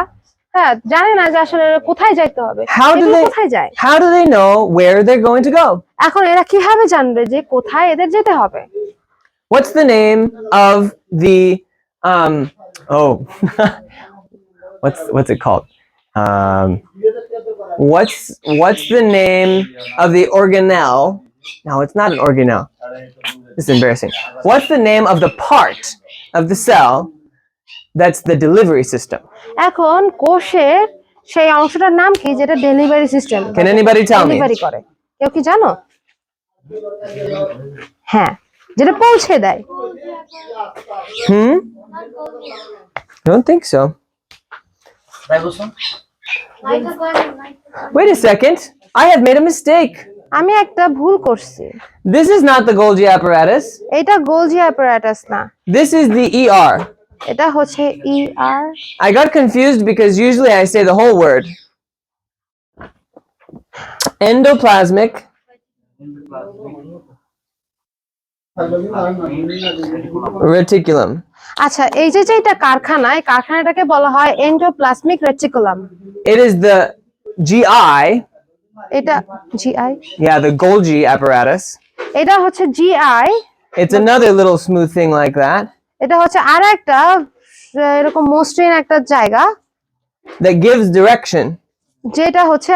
জানে না যে আসলে কোথায় যাইতে হবে, এগুলো কোথায় যায়।
How do they know where they're going to go?
এখন এরা কিভাবে জানবে যে কোথায় এদের যেতে হবে?
What's the name of the Oh, what's it called? What's the name of the organelle? No, it's not an organelle. This is embarrassing. What's the name of the part of the cell that's the delivery system?
এখন কোষের সেই অংশটার নাম কি যেটা delivery system
Can anybody tell me?
Delivery করে কেউ কি জানো হ্যাঁ যেটা পৌঁছে দেয়
I don't think so.
Ribosome?
Wait a second. I have made a mistake.
আমি একটা ভুল করছি
This is not the Golgi apparatus.
এটা গোলজি অ্যাপারাটাস না
This is the ER.
এটা হচ্ছে ER
I got confused because usually I say the whole word. Endoplasmic Reticulum.
আচ্ছা এই যে এটা কারখানা এই কারখানাটাকে বলা হয় endoplasmic reticulum
It is the GI.
এটা GI
Yeah, the Golgi apparatus.
এটা হচ্ছে GI
It's another little smooth thing like that
এটা হচ্ছে আরেকটা এরকম মসৃণ একটা জায়গা
that gives direction
যেটা হচ্ছে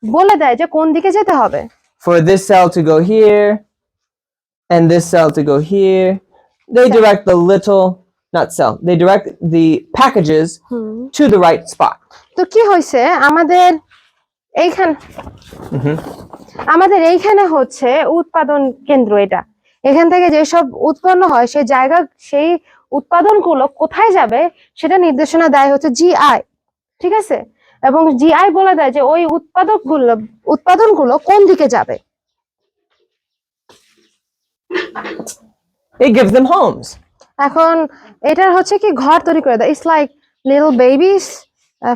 বলে দেয় যে কোন দিকে যেতে হবে
for this cell to go here and this cell to go here. They direct the they direct the packages to the right spot.
তো কি হয়েছে আমাদের এইখানে হচ্ছে উৎপাদন কেন্দ্র এটা এখান থেকে যেসব উৎপন্ন হয় সেই উৎপাদনগুলো কোথায় যাবে সেটা নির্দেশনা দেয় হচ্ছে জিআই ঠিক আছে এবং জিআই বলে দেয় যে ওই উৎপাদনগুলো কোন দিকে যাবে
It gives them homes.
এখন এটার হচ্ছে কি ঘর তৈরি করে দেয় it's like little babies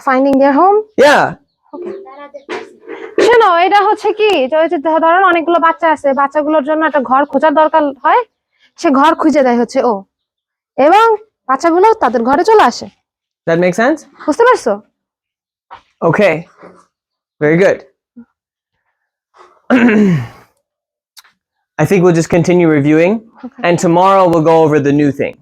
finding their home
Yeah.
শোনো এটা হচ্ছে কি যে ধরুন অনেকগুলো বাচ্চা আছে বাচ্চাগুলোর জন্য একটা ঘর খোঁজার দরকার হয় সে ঘর খুঁজে দেয় হচ্ছে ও এবং বাচ্চাগুলো তাদের ঘরে চলে আসে
That makes sense?
বুঝতে পারছো
Okay. Very good. I think we'll just continue reviewing and tomorrow we'll go over the new thing.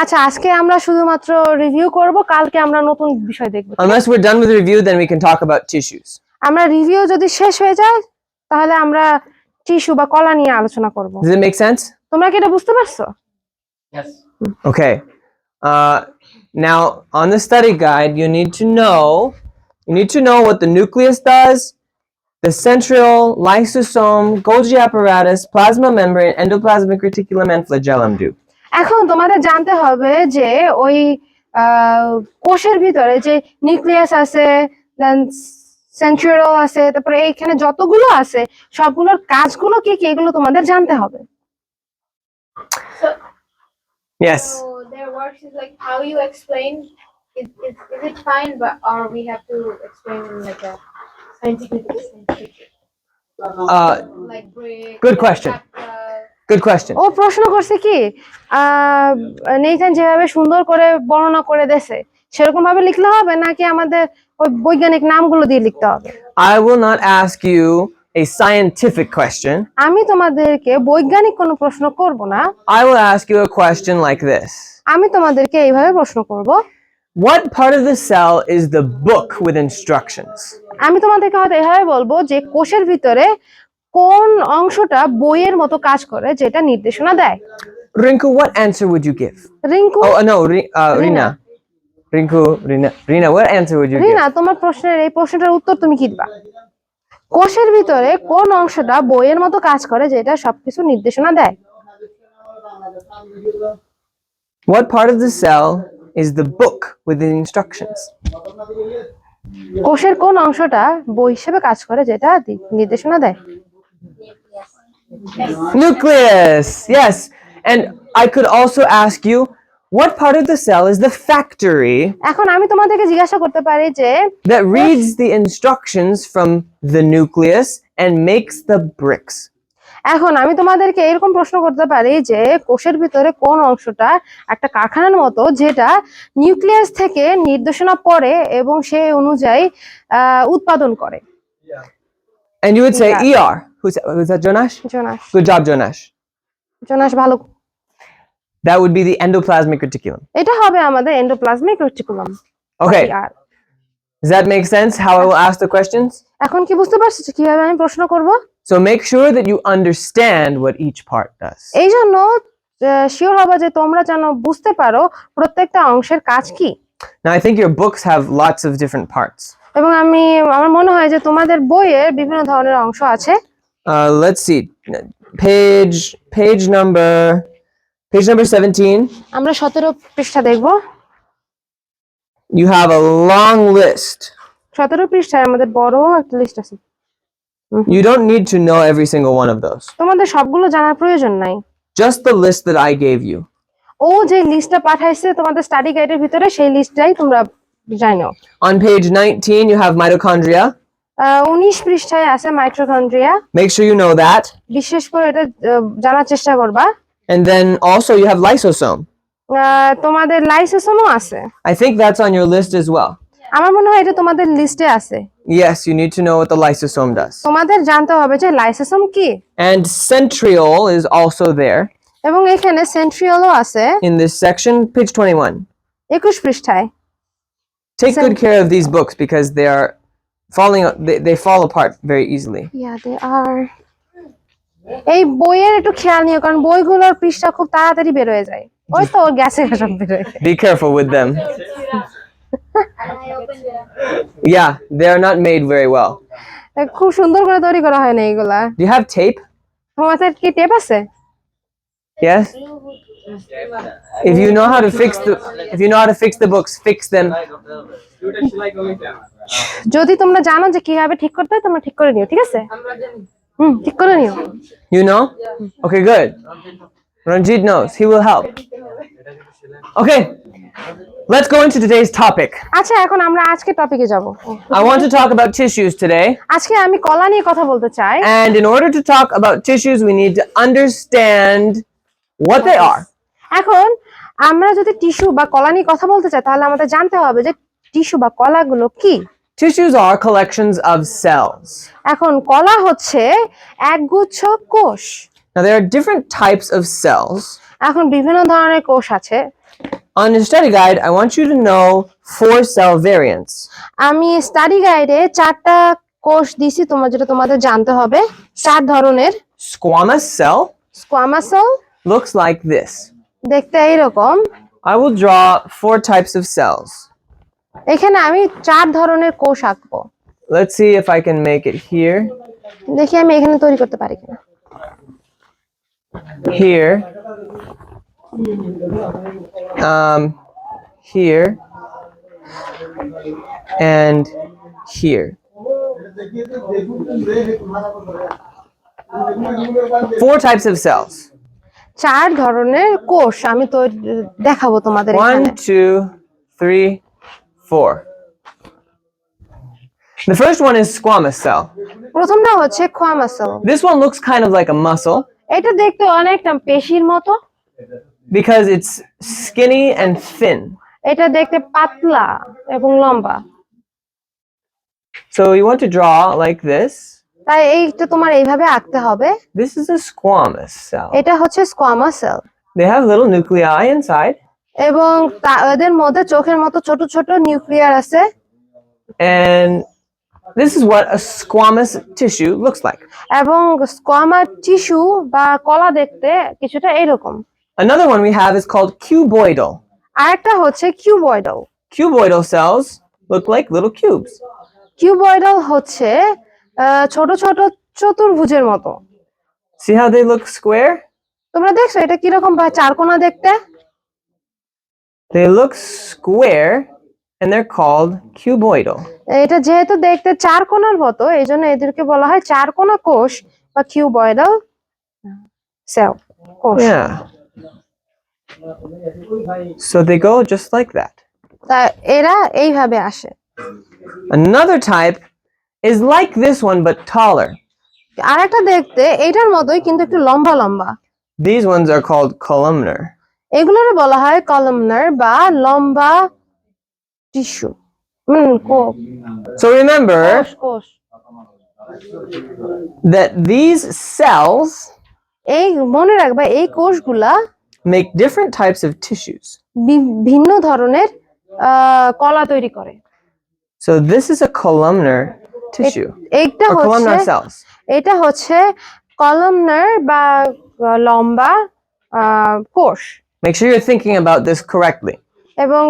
আচ্ছা আজকে আমরা শুধুমাত্র রিভিউ করব কালকে আমরা নতুন বিষয় দেখব
Unless we're done with the review, then we can talk about tissues.
আমরা রিভিউ যদি শেষ হয়ে যায় তাহলে আমরা টিস্যু বা কলা নিয়ে আলোচনা করব
Does it make sense?
তোমরা কি এটা বুঝতে পারছো
Yes.
Okay. Now on the study guide, you need to know what the nucleus does, the central, lysosome, Golgi apparatus, plasma membrane, endoplasmic reticulum, and flagellum do.
এখন তোমাদের জানতে হবে যে ওই কোষের ভিতরে যে নিউক্লিয়াস আছে দেন সেন্ট্রিওল আছে তারপরে এইখানে যতগুলো আছে সবগুলোর কাজগুলো কি কি এগুলো তোমাদের জানতে হবে
Yes.
So their works is like how you explain. Is it fine, but or we have to explain in like a scientific like break?
Good question. Good question.
ও প্রশ্ন করছে কি নেইথান যেভাবে সুন্দর করে বর্ণনা করে দেছে সেরকম ভাবে লিখলে হবে নাকি আমাদের ওই বৈজ্ঞানিক নামগুলো দিয়ে লিখতে হবে
I will not ask you a scientific question.
আমি তোমাদেরকে বৈজ্ঞানিক কোনো প্রশ্ন করব না
I will ask you a question like this.
আমি তোমাদেরকে এইভাবে প্রশ্ন করব
What part of the cell is the book with instructions?
আমি তোমাদেরকে হয়তো এইভাবে বলবো যে কোষের ভিতরে কোন অংশটা বইয়ের মতো কাজ করে যেটা নির্দেশনা দেয়
Rinku, what answer would you give?
Rinku
Oh, no, Rina. Rinku, Rina, what answer would you
Rina
give?
তোমার প্রশ্নের এই প্রশ্নটার উত্তর তুমি কি দিবা কোষের ভিতরে কোন অংশটা বইয়ের মতো কাজ করে যেটা সবকিছু নির্দেশনা দেয়
What part of the cell is the book with the instructions?
কোষের কোন অংশটা বই হিসেবে কাজ করে যেটা নির্দেশনা দেয়
Nucleus. Yes. And I could also ask you, what part of the cell is the factory
এখন আমি তোমাদেরকে জিজ্ঞাসা করতে পারি যে
that reads the instructions from the nucleus and makes the bricks?
এখন আমি তোমাদেরকে এরকম প্রশ্ন করতে পারি যে কোষের ভিতরে কোন অংশটা একটা কারখানার মতো যেটা নিউক্লিয়াস থেকে নির্দেশনা পড়ে এবং সেই অনুযায়ী উৎপাদন করে
And you would say ER. Who's that, Jonash?
Jonas
Good job, Jonash.
Jonas ভালো
That would be the endoplasmic reticulum.
এটা হবে আমাদের endoplasmic reticulum.
Okay. Does that make sense how I will ask the questions?
এখন কি বুঝতে পারছো যে কিভাবে আমি প্রশ্ন করব?
So make sure that you understand what each part does.
এই জন্য শিওর হবে যে তোমরা যেন বুঝতে পারো প্রত্যেকটা অংশের কাজ কি।
Now I think your books have lots of different parts.
এবং আমার মনে হয় যে তোমাদের বইয়ে বিভিন্ন ধরনের অংশ আছে।
Let's see. Page number 17.
আমরা 17 পৃষ্ঠা দেখব।
You have a long list.
17 পৃষ্ঠায় আমাদের বড় একটা লিস্ট আছে।
You don't need to know every single one of those.
তোমাদের সবগুলো জানার প্রয়োজন নাই।
Just the list that I gave you.
ও যে লিস্টটা পাঠাইছে তোমাদের স্টাডি গাইডের ভিতরে সেই লিস্টটাই তোমরা জানো।
On page 19 you have mitochondria.
19 পৃষ্ঠায় আছে mitochondria.
Make sure you know that.
বিশেষ করে এটা জানার চেষ্টা করবা।
And then also you have lysosome.
তোমাদের লাইসোসোমও আছে।
I think that's on your list as well.
আমার মনে হয় এটা তোমাদের লিস্টে আছে।
Yes, you need to know what the lysosome does.
তোমাদের জানতে হবে যে লাইসোসোম কি।
And centriole is also there.
এবং এখানে সেন্ট্রিওলও আছে।
In this section, page 21.
21 পৃষ্ঠায়।
Take good care of these books because they are they fall apart very easily.
Yeah, they are. এই বইয়ের একটু খেয়াল নিও কারণ বইগুলোর পৃষ্ঠা খুব তাড়াতাড়ি বের হয়ে যায়। ওই তো গ্যাসে সব বের হয়ে যায়।
Be careful with them.
And I opened it.
Yeah, they are not made very well.
খুব সুন্দর করে তৈরি করা হয় না এগুলা।
Do you have tape?
তোমাদের কি টেপ আছে?
Yes. If you know how to fix the books, fix them.
যদি তোমরা জানো যে কিভাবে ঠিক করতে হয় তোমরা ঠিক করে নিও, ঠিক আছে? ঠিক করে নিও।
You know? Okay, good. Ranjit knows. He will help. Okay. Let's go into today's topic.
আচ্ছা এখন আমরা আজকে টপিকে যাব।
I want to talk about tissues today.
আজকে আমি কলা নিয়ে কথা বলতে চাই।
And in order to talk about tissues, we need to understand what they are.
এখন আমরা যদি টিস্যু বা কলা নিয়ে কথা বলতে চাই তাহলে আমাদের জানতে হবে যে টিস্যু বা কলাগুলো কি।
Tissues are collections of cells.
এখন কলা হচ্ছে একগুচ্ছ কোষ।
Now there are different types of cells.
এখন বিভিন্ন ধরনের কোষ আছে।
On your study guide, I want you to know 4 cell variants.
আমি স্টাডি গাইডে 4টা কোষ দিছি যেটা তোমাদের জানতে হবে। 4 ধরনের।
Squamous cell
squamous cell
looks like this.
দেখতে এইরকম।
I will draw 4 types of cells.
এখানে আমি 4 ধরনের কোষ আঁকবো।
Let's see if I can make it here,
দেখি আমি এখানে তৈরি করতে পারি কিনা।
here, here, and here. 4 types of cells.
4 ধরনের কোষ আমি তো দেখাবো তোমাদের
1,
এখানে।
2, 3, 4. The first one is squamous cell.
প্রথমটা হচ্ছে squamous cell.
This one looks kind of like a muscle
এটা দেখতে অনেকটা পেশির মতো।
because it's skinny and thin.
এটা দেখতে পাতলা এবং লম্বা।
So you want to draw like this.
তাই এইটা তোমার এইভাবে আঁকতে হবে।
This is a squamous cell.
এটা হচ্ছে squamous cell.
They have little nuclei inside,
এবং এদের মধ্যে চোখের মতো ছোট ছোট নিউক্লিয়ার আছে।
and this is what a squamous tissue looks like.
এবং স্কোয়ামা টিস্যু বা কলা দেখতে কিছুটা এইরকম।
Another one we have is called cuboidal.
আরেকটা হচ্ছে cuboidal.
Cuboidal cells look like little cubes.
Cuboidal হচ্ছে ছোট ছোট চতুর্ভুজের মতো।
See how they look square?
তোমরা দেখছো এটা কিরকম বা চারকোনা দেখতে?
They look square and they're called cuboidal.
এটা যেহেতু দেখতে চারকোনার মতো এইজন্য এদেরকে বলা হয় চারকোনা কোষ বা কিউবয়েডাল সেল কোষ।
Yeah. So they go just like that.
তা এরা এইভাবে আসে।
Another type is like this one but taller.
আরেকটা দেখতে এটার মতোই কিন্তু একটু লম্বা লম্বা।
These ones are called columnar.
এগুলোর বলা হয় কলামনার বা লম্বা টিস্যু।
So remember
কোষ।
that these cells
এই মনে রাখবা এই কোষগুলা
make different types of tissues.
ভিন্ন ধরনের কলা তৈরি করে।
So this is a columnar tissue
এইটা
or columnar
হচ্ছে
cells.
এটা হচ্ছে কলামনার বা লম্বা কোষ।
Make sure you're thinking about this correctly.
এবং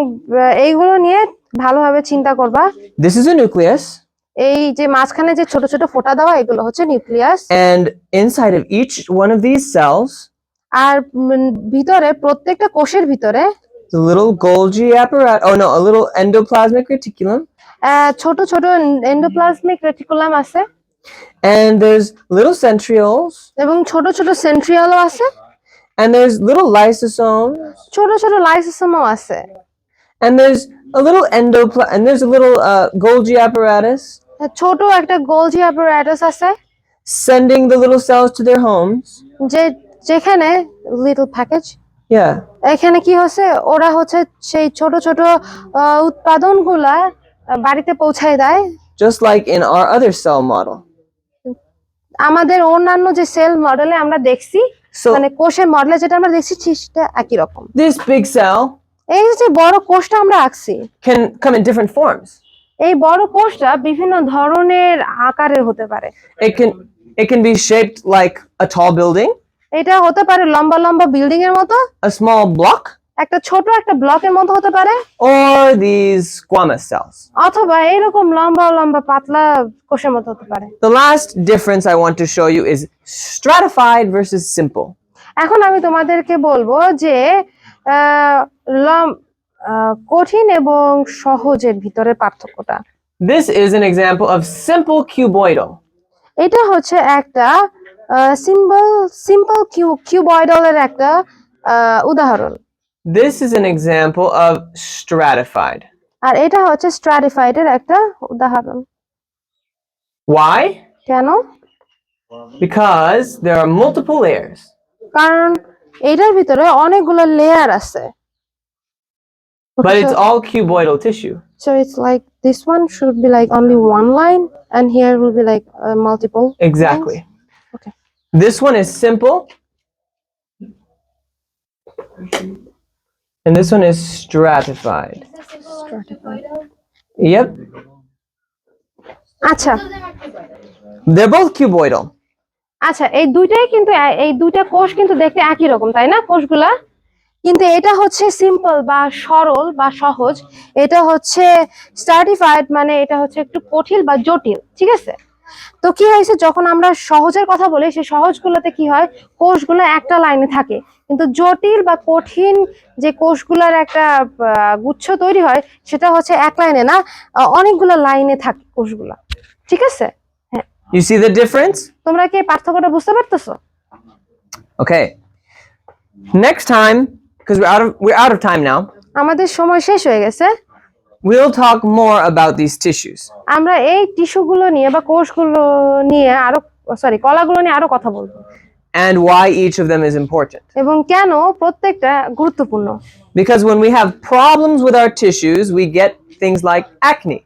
এইগুলো নিয়ে ভালোভাবে চিন্তা করবা।
This is a nucleus.
এই যে মাঝখানে যে ছোট ছোট ফোঁটা দেওয়া এগুলো হচ্ছে nucleus.
And inside of each one of these cells,
আর ভিতরে প্রত্যেকটা কোষের ভিতরে
the little Golgi apparatus. Oh no, a little endoplasmic reticulum.
ছোট ছোট এন্ডোপ্লাজমিক রেটিকুলাম আছে।
And there's little centrioles.
এবং ছোট ছোট সেন্ট্রিওলও আছে।
And there's little lysosomes.
ছোট ছোট লাইসোসোমও আছে।
And there's a little and there's a little Golgi apparatus
ছোট একটা গোলজি অ্যাপারেটাস আছে
sending the little cells to their homes.
যেখানে লিটল প্যাকেজ
Yeah.
এখানে কি হচ্ছে ওরা হচ্ছে সেই ছোট ছোট উৎপাদনগুলা বাড়িতে পৌঁছায় দেয়।
Just like in our other cell model.
আমাদের অন্যান্য যে সেল মডেলে আমরা দেখছি
So
মানে কোষের মডেলে যেটা আমরা দেখছি সেটা একই রকম।
this big cell
এই যে বড় কোষটা আমরা আঁকছি
can come in different forms.
এই বড় কোষটা বিভিন্ন ধরনের আকারের হতে পারে।
It can be shaped like a tall building,
এটা হতে পারে লম্বা লম্বা বিল্ডিং এর মতো,
a small block,
একটা ছোট একটা ব্লকের মতো হতে পারে,
or these squamous cells.
অথবা এরকম লম্বা লম্বা পাতলা কোষের মতো হতে পারে।
The last difference I want to show you is stratified versus simple.
এখন আমি তোমাদেরকে বলবো যে কঠিন এবং সহজের ভিতরে পার্থক্যটা।
This is an example of simple cuboidal.
এটা হচ্ছে একটা সিম্পল কিউবয়েডালের একটা উদাহরণ।
This is an example of stratified.
আর এটা হচ্ছে স্ট্র্যাটিফাইডের একটা উদাহরণ।
Why?
কেন?
Because there are multiple layers.
কারণ এটার ভিতরে অনেকগুলো লেয়ার আছে।
But it's all cuboidal tissue.
So it's like this one should be like only one line and here will be like multiple.
Exactly.
lines. Okay.
This one is simple. And this one is stratified.
Is this simple one cuboidal?
Yep.
আচ্ছা
Both of them are cuboidal.
They're both cuboidal.
আচ্ছা এই দুইটাই কিন্তু এই দুইটা কোষ কিন্তু দেখতে একই রকম তাই না কোষগুলা, কিন্তু এটা হচ্ছে সিম্পল বা সরল বা সহজ, এটা হচ্ছে স্ট্র্যাটিফাইড মানে এটা হচ্ছে একটু কঠিন বা জটিল। ঠিক আছে, তো কি হয়েছে যখন আমরা সহজের কথা বলি সেই সহজগুলোতে কি হয় কোষগুলো একটা লাইনে থাকে, কিন্তু জটিল বা কঠিন যে কোষগুলোর একটা গুচ্ছ তৈরি হয় সেটা হচ্ছে এক লাইনে না, অনেকগুলো লাইনে থাকে কোষগুলা। ঠিক আছে,
You see the difference?
তোমরা কি পার্থক্যটা বুঝতে পারতেছো?
Okay. Next time, because we're out of time now,
আমাদের সময় শেষ হয়ে গেছে,
we'll talk more about these tissues.
আমরা এই টিস্যুগুলো নিয়ে বা কোষগুলো নিয়ে আরো কলাগুলো নিয়ে আরো কথা বলবো
And why each of them is important.
এবং কেন প্রত্যেকটা গুরুত্বপূর্ণ।
Because when we have problems with our tissues, we get things like acne.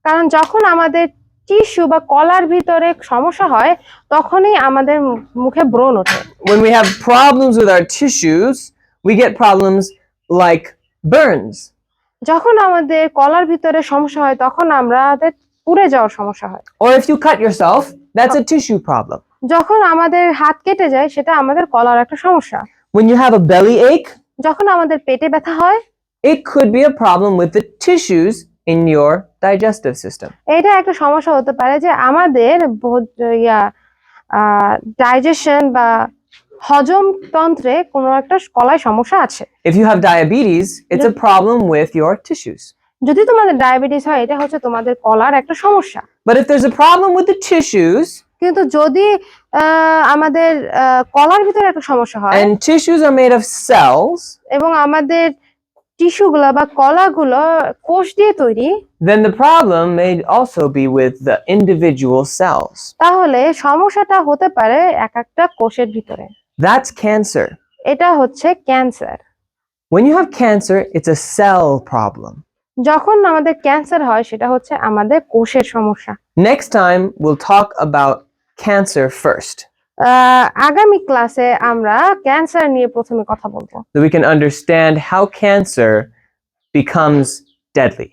কারণ যখন আমাদের টিস্যু বা কলার ভিতরে সমস্যা হয় তখনই আমাদের মুখে ব্রণ ওঠে।
When we have problems with our tissues, we get problems like burns.
যখন আমাদের কলার ভিতরে সমস্যা হয় তখন আমাদের পুড়ে যাওয়ার সমস্যা হয়।
Or if you cut yourself, that's a tissue problem.
যখন আমাদের হাত কেটে যায় সেটা আমাদের কলার একটা সমস্যা।
When you have a belly ache,
যখন আমাদের পেটে ব্যথা হয়
it could be a problem with the tissues in your digestive system.
এটা একটা সমস্যা হতে পারে যে আমাদের ডাইজেশন বা হজম তন্ত্রে কোনো একটা কলায় সমস্যা আছে।
If you have diabetes, it's a problem with your tissues.
যদি তোমাদের ডায়াবেটিস হয় এটা হচ্ছে তোমাদের কলার একটা সমস্যা।
But if there's a problem with the tissues,
কিন্তু যদি আমাদের কলার ভিতরে একটা সমস্যা হয়
and tissues are made of cells,
এবং আমাদের টিস্যুগুলো বা কলাগুলো কোষ দিয়ে তৈরি,
then the problem may also be with the individual cells.
তাহলে সমস্যাটা হতে পারে এক একটা কোষের ভিতরে।
That's cancer.
এটা হচ্ছে cancer.
When you have cancer, it's a cell problem.
যখন আমাদের ক্যান্সার হয় সেটা হচ্ছে আমাদের কোষের সমস্যা।
Next time, we'll talk about cancer first.
আগামী ক্লাসে আমরা ক্যান্সার নিয়ে প্রথমে কথা বলবো,
so we can understand how cancer becomes deadly.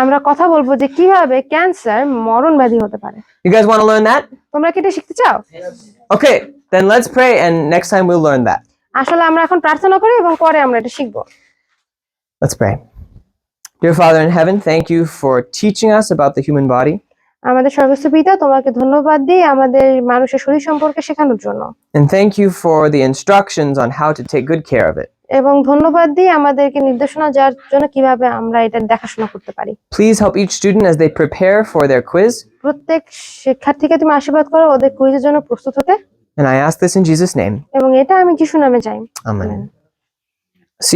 আমরা কথা বলবো যে কিভাবে ক্যান্সার মরণ ব্যাধি হতে পারে।
You guys want to learn that?
তোমরা কি এটা শিখতে চাও?
Okay, then let's pray, and next time we'll learn that.
আসলে আমরা এখন প্রার্থনা করি এবং পরে আমরা এটা শিখবো।
Let's pray. Dear Father in heaven, thank you for teaching us about the human body.
আমাদের সর্বোচ্চ পিতা, তোমাকে ধন্যবাদ দিই আমাদের মানুষের শরীর সম্পর্কে শেখানোর জন্য,
And thank you for the instructions on how to take good care of it.
এবং ধন্যবাদ দিই আমাদেরকে নির্দেশনা দেওয়ার জন্য কিভাবে আমরা এটা দেখাশোনা করতে পারি।
Please help each student as they prepare for their quiz.
প্রত্যেক শিক্ষার্থীকে তুমি আশীর্বাদ করো ওদের কুইজের জন্য প্রস্তুত হতে,
And I ask this in Jesus' name.
এবং এটা আমি যিশু নামে চাই।
Amen.